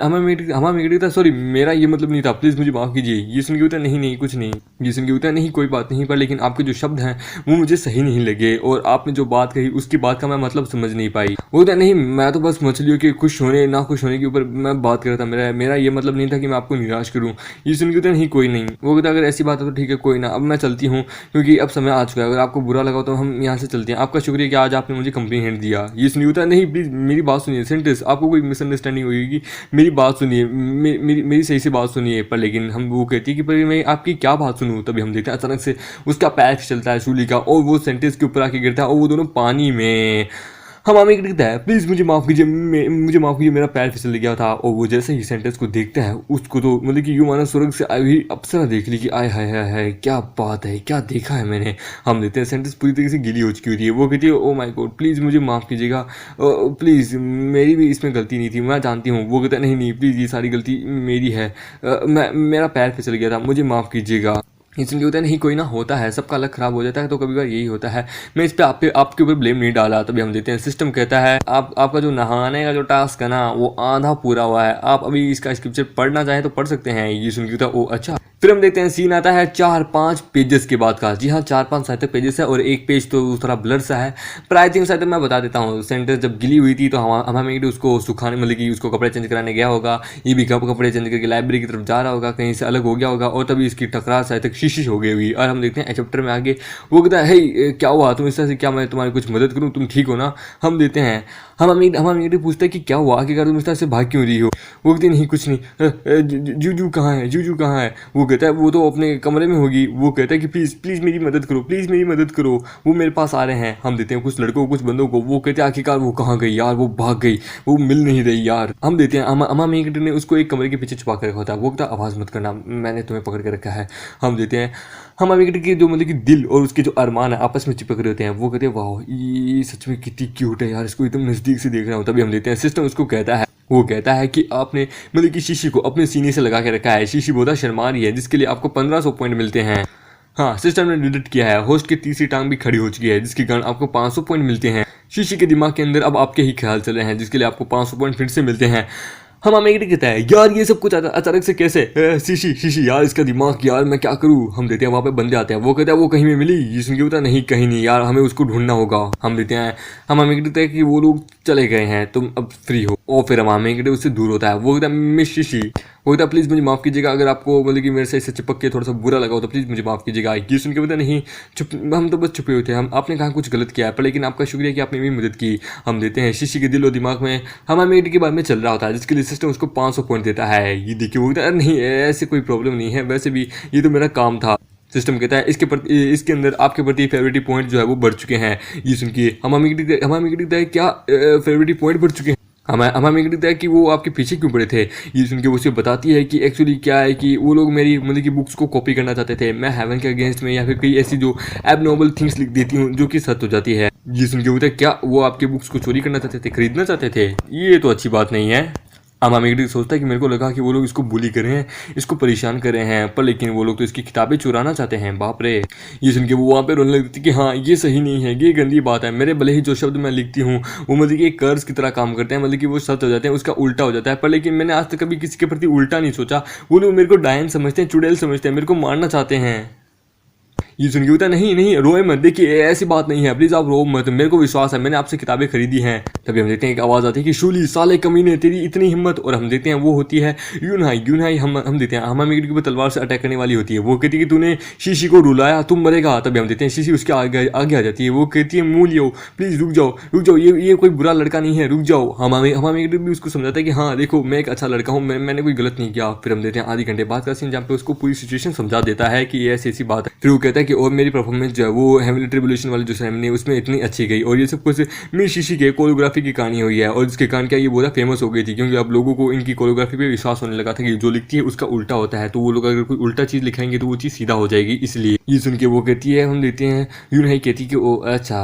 हमें दिखता सॉरी मेरा ये मतलब नहीं था, प्लीज़ मुझे माफ़ कीजिए। ये सुन के बोलता नहीं नहीं कुछ नहीं। ये सुन के बोलता नहीं कोई बात नहीं, पर लेकिन आपके जो शब्द हैं वो मुझे सही नहीं लगे और आपने जो बात कही उसकी बात का मैं मतलब समझ नहीं पाई। वो कहता नहीं मैं तो बस मछलियों के खुश होने ना खुश होने के ऊपर मैं बात कर रहा था, मेरा मेरा ये मतलब नहीं था कि मैं आपको निराश करूं। ये सुन के कहता नहीं कोई नहीं। वो कहता अगर ऐसी बात है तो ठीक है कोई ना, अब मैं चलती हूँ क्योंकि अब समय आ चुका है, अगर आपको बुरा लगा तो हम यहाँ से चलते हैं। आपका शुक्रिया कि आज आपने मुझे कंपनी हैंड दिया। ये सुन के कहता नहीं प्लीज़ मेरी बात सुनिए सेंटेंस, आपको कोई मिसअंडरस्टैंडिंग होगी, मेरी बात सुनिए, मेरी सही से बात सुनिए। पर लेकिन हम वो कहती है कि पर मैं आपकी क्या बात सुनूँ। तभी हम देखते हैं अचानक से उसका पैर फिसलता है शूली का और वो सेंटेंस के ऊपर आके गिरता है और वो दोनों पानी में। हम हमें दिखता है प्लीज़ मुझे माफ़ कीजिए, मुझे माफ़ कीजिए मेरा पैर फिसल गया था। और वो जैसे ही सेंटेंस को देखता है उसको तो मतलब कि यूँ माना स्वर्ग से आई हुई अप्सरा देख ली कि आय हाय हाय हाय क्या बात है, क्या देखा है मैंने। हम देखते हैं सेंटेंस पूरी तरीके से गीली हो चुकी होती है। वो कहती है ओ माय गॉड प्लीज़ मुझे माफ़ कीजिएगा, प्लीज़ मेरी भी इसमें गलती नहीं थी, मैं जानती हूँ। वो कहता है नहीं नहीं प्लीज़ ये सारी गलती मेरी है, मेरा पैर फिसल गया था, मुझे माफ़ कीजिएगा। इसलिए होता है नहीं कोई ना, होता है सबका लक खराब हो जाता है तो कभी बार यही होता है, मैं इस पे आपके ऊपर ब्लेम नहीं डाला। तभी हम देते हैं सिस्टम कहता है आपका जो नहाने का जो टास्क है ना वो आधा पूरा हुआ है, आप अभी इसका स्क्रिप्चर पढ़ना चाहें तो पढ़ सकते हैं। ये सुन के ओ अच्छा। फिर हम देखते हैं सीन आता है 4-5 पेजेस के बाद का। जी हाँ 4-5 साहित्य पेजेस है और एक पेज तो थोड़ा ब्लर सा है, पर आई थिंक साहित्य मैं बता देता हूँ। सेंटेंस जब गिली हुई थी तो हमें उसको सुखाने मतलब कि उसको कपड़े चेंज कराने गया होगा, ये भी कपड़े चेंज करके लाइब्रेरी की तरफ जा रहा होगा, कहीं से अलग हो गया होगा और तभी इसकी टकरार साहित्य शीशी हो गई हुई। और हम देखते हैं चैप्टर में आगे वो कहता है हे क्या हुआ तुम इस तरह से, क्या मैं तुम्हारी कुछ मदद करूँ, तुम ठीक हो ना? हम देते हैं हम पूछते हैं कि क्या हुआ आखिरकार तुम इस तरह से भाग क्यों रही हो? वो कहती नहीं कुछ नहीं। जूजू कहाँ है, जूजू कहाँ है? वो कहता है वो तो अपने कमरे में होगी। वो कहता है कि प्लीज़ प्लीज़ मेरी मदद करो, प्लीज़ मेरी मदद करो, वो मेरे पास आ रहे हैं। हम देते हैं कुछ लड़कों को कुछ बंदों को। वो कहते हैं आखिरकार वो कहाँ गई यार, वो भाग गई, वो मिल नहीं रही यार। हम देते हैं अमा मेघ ने उसको एक कमरे के पीछे छुपा कर रखा होता है। वो कहता आवाज़ मत करना, मैंने तुम्हें पकड़ के रखा है। हम देते हैं हम अमेरिका के जो मतलब कि दिल और उसके जो अरमान है आपस में चिपक रहे होते हैं। वो कहते हैं वाह ये सच में कितनी क्यूट है यार, इसको एकदम नज़दीक से देख रहा हूँ। तभी हम देते हैं सिस्टम उसको कहता है, वो कहता है कि आपने मतलब कि शीशी को अपने सीने से लगा के रखा है। शीशी बहुत शर्मा रही है जिसके लिए आपको 1500 पॉइंट मिलते हैं। हाँ सिस्टम ने डिलीट किया है, होस्ट की तीसरी टांग भी खड़ी हो चुकी है जिसके कारण आपको 500 पॉइंट मिलते हैं। शीशी के दिमाग के अंदर अब आपके ही ख्याल चल रहे हैं जिसके लिए आपको 500 पॉइंट फिर से मिलते हैं। हम अमेरिका कहता है यार ये सब कुछ अचानक से कैसे, शीशी शीशी यार इसका दिमाग यार मैं क्या करूँ? हम देते हैं वहाँ पे बंदे आते हैं। वो कहता है वो कहीं में मिली? ये सुन के होता नहीं कहीं नहीं यार, हमें उसको ढूंढना होगा। हम देते हैं हम अमेरिका कहते हैं कि वो लोग चले गए हैं, तुम अब फ्री हो। और फिर हम अमेरिका उससे दूर होता है। वो कहता है मिस शीशी, वो कहता प्लीज़ मुझे माफ़ कीजिएगा, अगर आपको मतलब कि मेरे से इससे चिपक के थोड़ा सा बुरा लगा हो तो प्लीज़ मुझे माफ़ कीजिएगा। ये सुन के बोलता नहीं चुप, हम तो बस छुपे हुए थे, हम आपने कहा कुछ गलत किया है पर लेकिन आपका शुक्रिया कि आपने मेरी मदद की। हम देते हैं शीशी के दिल और दिमाग में हम अमेरिका के बारे में चल रहा होता है जिसके लिए सिस्टम उसको 500 पॉइंट देता है। ये देखिए वो कहता है नहीं ऐसे कोई प्रॉब्लम नहीं है, वैसे भी ये तो मेरा काम था। सिस्टम कहता है इसके अंदर आपके प्रति फेवरेटिव पॉइंट जो है वो बढ़ चुके हैं। ये सुन के हम अमेरिका है क्या फेवरेटिव पॉइंट बढ़ चुके हैं? हमें दिखता है कि वो आपके पीछे क्यों पड़े थे। ये सुन के वो उसे बताती है कि एक्चुअली क्या है कि वो लोग मेरी मतलब की बुक्स को कॉपी करना चाहते थे, मैं हेवन के अगेंस्ट में या फिर कई ऐसी जो एबनॉर्मल थिंग्स लिख देती हूँ जो कि सच हो जाती है। ये सुन के बोलता है क्या वो आपके बुक्स को चोरी करना चाहते थे, खरीदना चाहते थे? ये तो अच्छी बात नहीं है। अमेरिका सोचता है कि मेरे को लगा कि वो लोग इसको बुली कर रहे हैं, इसको परेशान कर रहे हैं, पर लेकिन वो लोग तो इसकी किताबें चुराना चाहते हैं। बाप रे। ये सुन के वो वहाँ पे रोने लगती कि हाँ ये सही नहीं है, ये गंदी बात है, मेरे भले ही जो शब्द मैं लिखती हूँ वो मतलब कि एक कर्ज की तरह काम करते हैं, मतलब कि वो सत्य हो जाते हैं, उसका उल्टा हो जाता है। पर लेकिन मैंने आज तक कभी किसी के प्रति उल्टा नहीं सोचा। वो लोग मेरे को डायन समझते हैं, चुड़ैल समझते हैं, मेरे को मारना चाहते हैं। ये सुन के होता नहीं नहीं रोए मत, देखिए ऐसी बात नहीं है, प्लीज़ आप रो मत, मेरे को विश्वास है, मैंने आपसे किताबें खरीदी हैं। तभी हम देखते हैं एक आवाज़ आती है कि शूली साले कमीने तेरी इतनी हिम्मत। और हम देखते हैं वो होती है यूनहाई। हम देते हैं हम अमेरिका के ऊपर तलवार से अटैक करने वाली होती है। वो कहती है कि तूने शीशी को रुलाया तुम मरेगा। तभी हम देते हैं शीशी उसके आगे आ जाती है। वो कहती है मूल लियो प्लीज़ रुक जाओ, ये कोई बुरा लड़का नहीं है, रुक जाओ। हम अमेरिका भी उसको समझाता है कि हाँ देखो मैं एक अच्छा लड़का हूँ, मैंने कोई गलत नहीं किया। फिर हम देते हैं आधे घंटे बाद का सीन जहाँ पे उसको पूरी सिचुएशन समझा देता है कि ये ऐसी बात है। फिर वो कहता है कि और मेरी परफॉर्मेंस जो है वो हेवनली ट्रिब्यूलेशन वाली जो सेरेमनी है उसमें इतनी अच्छी गई और ये सब कुछ मेरी शीशी के कोरियोग्राफी की कहानी हुई है। और जिसके कारण क्या ये बहुत फेमस हो गई थी, क्योंकि अब लोगों को इनकी कोरियोग्राफी पे विश्वास होने लगा था कि जो लिखती है उसका उल्टा होता है, तो वो लोग अगर कोई उल्टा चीज़ लिखाएंगे तो वो चीज़ सीधा हो जाएगी। इसलिए ये सुन के वो कहती है, हम देखते हैं यूं नहीं कहती कि ओ अच्छा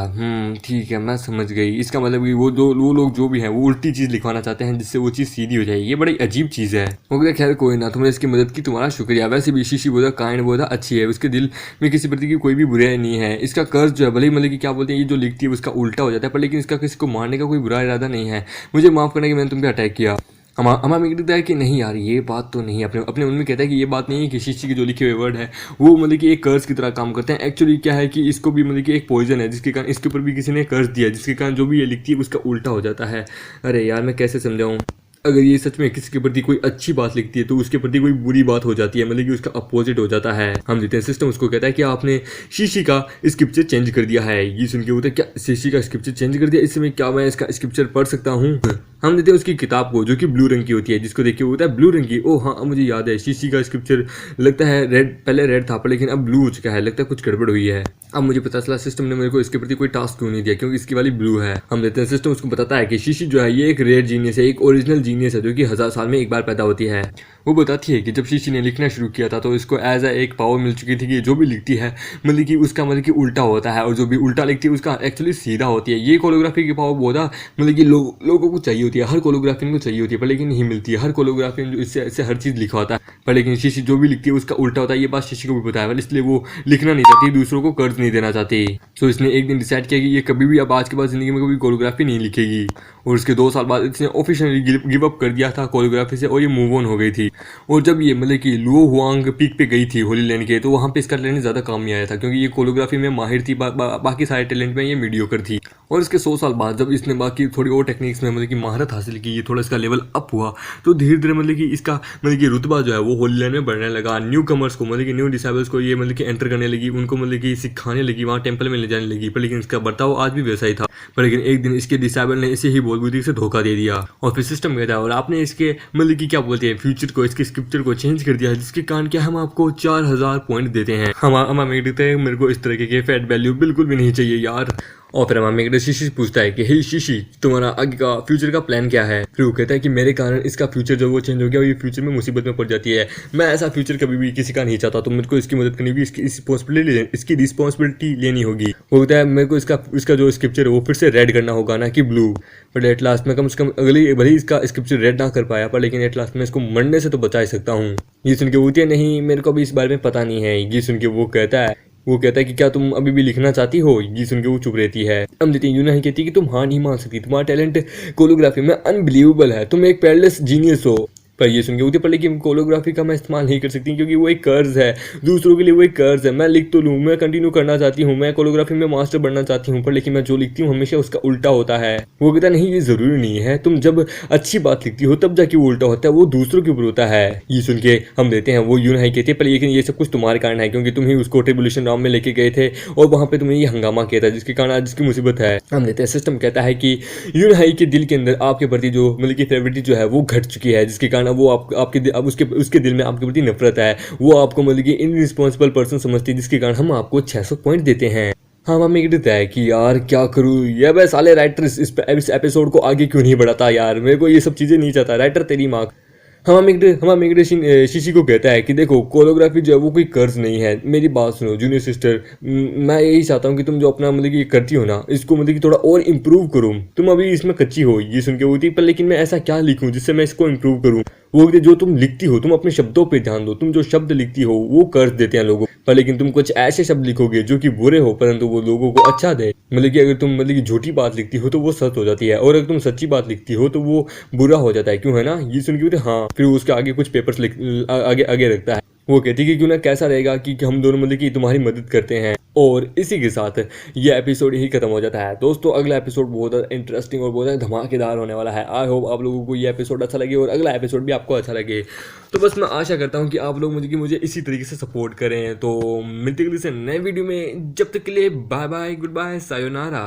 ठीक है मैं समझ गई, इसका मतलब कि वो लोग जो भी हैं वो उल्टी चीज़ लिखवाना चाहते हैं जिससे वो चीज़ सीधी हो जाएगी। ये बड़ी अजीब चीज़ है। वो कहता खैर कोई ना, तुमने इसकी मदद की, तुम्हारा शुक्रिया। वैसे भी शीशी बहुत काइंड बहुत अच्छी है, उसके दिल में किसी प्रति की कोई भी बुराई नहीं है। इसका कर्ज जो है भले ही मतलब कि क्या बोलते हैं ये जो लिखती है उसका उल्टा हो जाता है, पर लेकिन इसका किसी को मारने का कोई बुरा इरादा नहीं है। मुझे माफ़ करना कि मैंने तुम पे अटैक किया। हमारा कहता है कि नहीं यार ये बात तो नहीं, अपने अपने मन में कहता है कि ये बात नहीं है कि शीशी के जो लिखे हुए वर्ड है वो मतलब कि एक कर्ज की तरह काम करते हैं। एक्चुअली क्या है कि इसको भी मतलब कि एक पॉइजन है जिसके कारण इसके ऊपर भी किसी ने कर्ज दिया, जिसके कारण जो भी ये लिखती है उसका उल्टा हो जाता है। अरे यार मैं कैसे समझाऊँ, अगर ये सच में किसी के प्रति कोई अच्छी बात लिखती है तो उसके प्रति कोई बुरी बात हो जाती है, मतलब कि उसका अपोजिट हो जाता है। हम देते हैं सिस्टम उसको कहता है कि आपने शीशी का स्क्रिप्चर चेंज कर दिया है। ये सुन के बोलते क्या शीशी का स्क्रिप्चर चेंज कर दिया, इस समय क्या मैं इसका स्क्रिप्चर पढ़ सकता हूँ? हम देते हैं उसकी किताब को जो कि ब्लू रंग की होती है, जिसको देख के वो होता है ब्लू रंग की। ओह हाँ मुझे याद है, शीशी का स्क्रिप्चर लगता है रेड, पहले रेड था पर लेकिन अब ब्लू हो चुका है, लगता है कुछ गड़बड़ हुई है। अब मुझे पता चला सिस्टम ने मेरे को इसके प्रति कोई टास्क क्यों नहीं दिया, क्योंकि इसकी वाली ब्लू है। हम देते हैं सिस्टम उसको बताता है कि शीशी जो है ये एक रेयर जीनियस है, एक ओरिजिनल जीनियस है जो कि 1000 साल में एक बार पैदा होती है। वो बताती है कि जब शीशी ने लिखना शुरू किया था तो इसको एज एक पावर मिल चुकी थी कि जो भी लिखती है मतलब कि उसका मतलब कि उल्टा होता है, और जो भी उल्टा लिखती है उसका एक्चुअली सीधा होती है। ये कोरियोग्राफी की पावर बहुत मतलब कि लोगों को चाहिए होती है, हर कोरियोग्राफी को चाहिए होती है, पर लेकिन नहीं मिलती है। हर कोरियोग्राफी जो इससे हर चीज़ लिखवाता है, पर लेकिन शीशी जो भी लिखती है उसका उल्टा होता है। ये बात शीशी को भी पता है, इसलिए वो लिखना नहीं चाहती, दूसरों को कर्ज नहीं देना चाहती। तो इसने एक दिन डिसाइड किया कि ये कभी भी अब आज के बाद जिंदगी में कभी कोरियोग्राफी नहीं लिखेगी। और उसके 2 साल बाद इसने ऑफिशियली गिव अप कर दिया था कोरियोग्राफी से और ये मूव ऑन हो गई थी। और जब ये मतलब कि लुओ हुआंग पीक पे गई थी होली लैंड के, तो वहाँ पे इसका टैलेंट ज़्यादा काम नहीं आया था, क्योंकि ये कोरियोग्राफी में माहिर थी, बाकी सारे टैलेंट में ये मीडियोकर थी। और इसके 100 साल बाद जब इसने बाकी थोड़ी और टेक्निक्स में मतलब कि महारत हासिल की, ये थोड़ा इसका लेवल अप हुआ, तो धीरे धीरे मतलब कि इसका मतलब कि रुतबा जो है वो होली लैंड में बढ़ने लगा। न्यू कमर्स को मतलब कि न्यू डिसेबल्स को ये मतलब कि एंटर करने लगी, उनको मतलब कि सिखाने लगी, वहाँ टेंपल में ले जाने लगी। पर लेकिन इसका बर्ताव आज भी वैसा ही था। पर लेकिन एक दिन इसके डिसेबल ने इसे ही बहुत बुद्धि से धोखा दे दिया और फिर सिस्टम कहता है और आपने इसके मतलब कि क्या बोलते हैं फ्यूचर को, इसके स्क्रिप्चर को चेंज कर दिया है, जिसके कारण क्या हम आपको 4000 पॉइंट देते हैं। हम मेरे को इस तरह के फैट वैल्यू बिल्कुल भी नहीं चाहिए यार। और फिर हमारा मेगडे शीशी पूछता है कि हे शीशी तुम्हारा आगे का फ्यूचर का प्लान क्या है? फिर वो कहता है कि मेरे कारण इसका फ्यूचर जो वो चेंज हो गया और ये फ्यूचर में मुसीबत में पड़ जाती है। मैं ऐसा फ्यूचर कभी भी किसी का नहीं चाहता, तो मेरे को इसकी मदद करनी होगी, इसकी रिस्पॉन्सिबिलिटी लेनी होगी। वो कहता है मेरे को इसका जो स्क्रिप्चर है वो फिर से रेड करना होगा ना कि ब्लू। बट एट लास्ट में कम से कम अगली भले इसका स्क्रिप्चर रेड ना कर पाया, पर लेकिन एट लास्ट में इसको मरने से तो बचा ही सकता हूँ। ये सुन के बोलती है नहीं मेरे को अभी इस बारे में पता नहीं है। ये सुन के वो कहता है कि क्या तुम अभी भी लिखना चाहती हो? ये सुन के वो चुप रहती है। हम देती यूं नहीं कहती कि तुम हाँ नहीं मान सकती, तुम्हारा टैलेंट कोरियोग्राफी में अनबिलीवेबल है, तुम एक पेयरलेस जीनियस हो। पर ये सुन के होती है पर लेकिन कोरियोग्राफी का मैं इस्तेमाल नहीं कर सकती क्योंकि वो एक कर्ज है, दूसरों के लिए वो एक कर्ज है। मैं लिख तो लूँ, मैं कंटिन्यू करना चाहती हूँ, मैं कोरियोग्राफी में मास्टर बनना चाहती हूँ, पर लेकिन मैं जो लिखती हूँ हमेशा उसका उल्टा होता है। वो कहता नहीं ये जरूरी नहीं है, तुम जब अच्छी बात लिखती हो तब जाके वो उल्टा होता है, वो दूसरों के ऊपर होता है। ये सुन के हम देते हैं वो यूं नहीं कहती पर लेकिन ये सब कुछ तुम्हारे कारण है, क्योंकि तुम ही उसको ट्रिब्यूलेशन राउंड में लेके गए थे और वहाँ पे तुमने ये हंगामा किया था जिसके कारण आज इसकी मुसीबत है। हम देते हैं सिस्टम कहता है कि यूं नहीं के दिल के अंदर आपके प्रति जो मतलब की फेवरिटी जो है वो घट चुकी है, जिसके कारण वो आपके अब उसके दिल में आपके प्रति नफरत है, वो आपको मतलब कि इनरिस्पॉन्सिबल पर्सन समझती है, जिसके कारण हम आपको 600 पॉइंट देते हैं। हाँ मम्मी कहता है कि यार क्या करूँ, ये बस साले राइटर इस एपिसोड को आगे क्यों नहीं बढ़ाता यार, मेरे को ये सब चीज़ें नहीं चाहता राइटर, तेरी माँ। हमारा मेगडे शीशी को कहता है कि देखो कोरियोग्राफी जो है वो कोई कर्ज नहीं है, मेरी बात सुनो जूनियर सिस्टर, मैं यही चाहता हूँ कि तुम जो अपना मतलब कि करती हो ना इसको मतलब कि थोड़ा और इम्प्रूव करो, तुम अभी इसमें कच्ची हो। ये सुन के होती पर लेकिन मैं ऐसा क्या लिखूँ जिससे मैं इसको इम्प्रूव करूँ? वो जो तुम लिखती हो तुम अपने शब्दों पे ध्यान दो, तुम जो शब्द लिखती हो वो कर्ज देते हैं लोगों पर, लेकिन तुम कुछ ऐसे शब्द लिखोगे जो कि बुरे हो परंतु वो लोगों को अच्छा दे। मतलब कि अगर तुम मतलब कि झूठी बात लिखती हो तो वो सच हो जाती है, और अगर तुम सच्ची बात लिखती हो तो वो बुरा हो जाता है, क्यों है ना? ये सुन के बोलते हाँ। फिर उसके आगे कुछ पेपर्स आगे रखता है। वो कहती कि क्यों ना कैसा रहेगा कि हम दोनों मतलब कि तुम्हारी मदद करते हैं। और इसी के साथ ये एपिसोड यही खत्म हो जाता है। दोस्तों अगला एपिसोड बहुत ज़्यादा इंटरेस्टिंग और बहुत ज़्यादा धमाकेदार होने वाला है। आई होप आप लोगों को ये एपिसोड अच्छा लगे और अगला एपिसोड भी आपको अच्छा लगे। तो बस मैं आशा करता हूँ कि आप लोग मुझे इसी तरीके से सपोर्ट करें। तो मिलते हैं किसी नए वीडियो में, जब तक के लिए bye bye, goodbye, sayonara.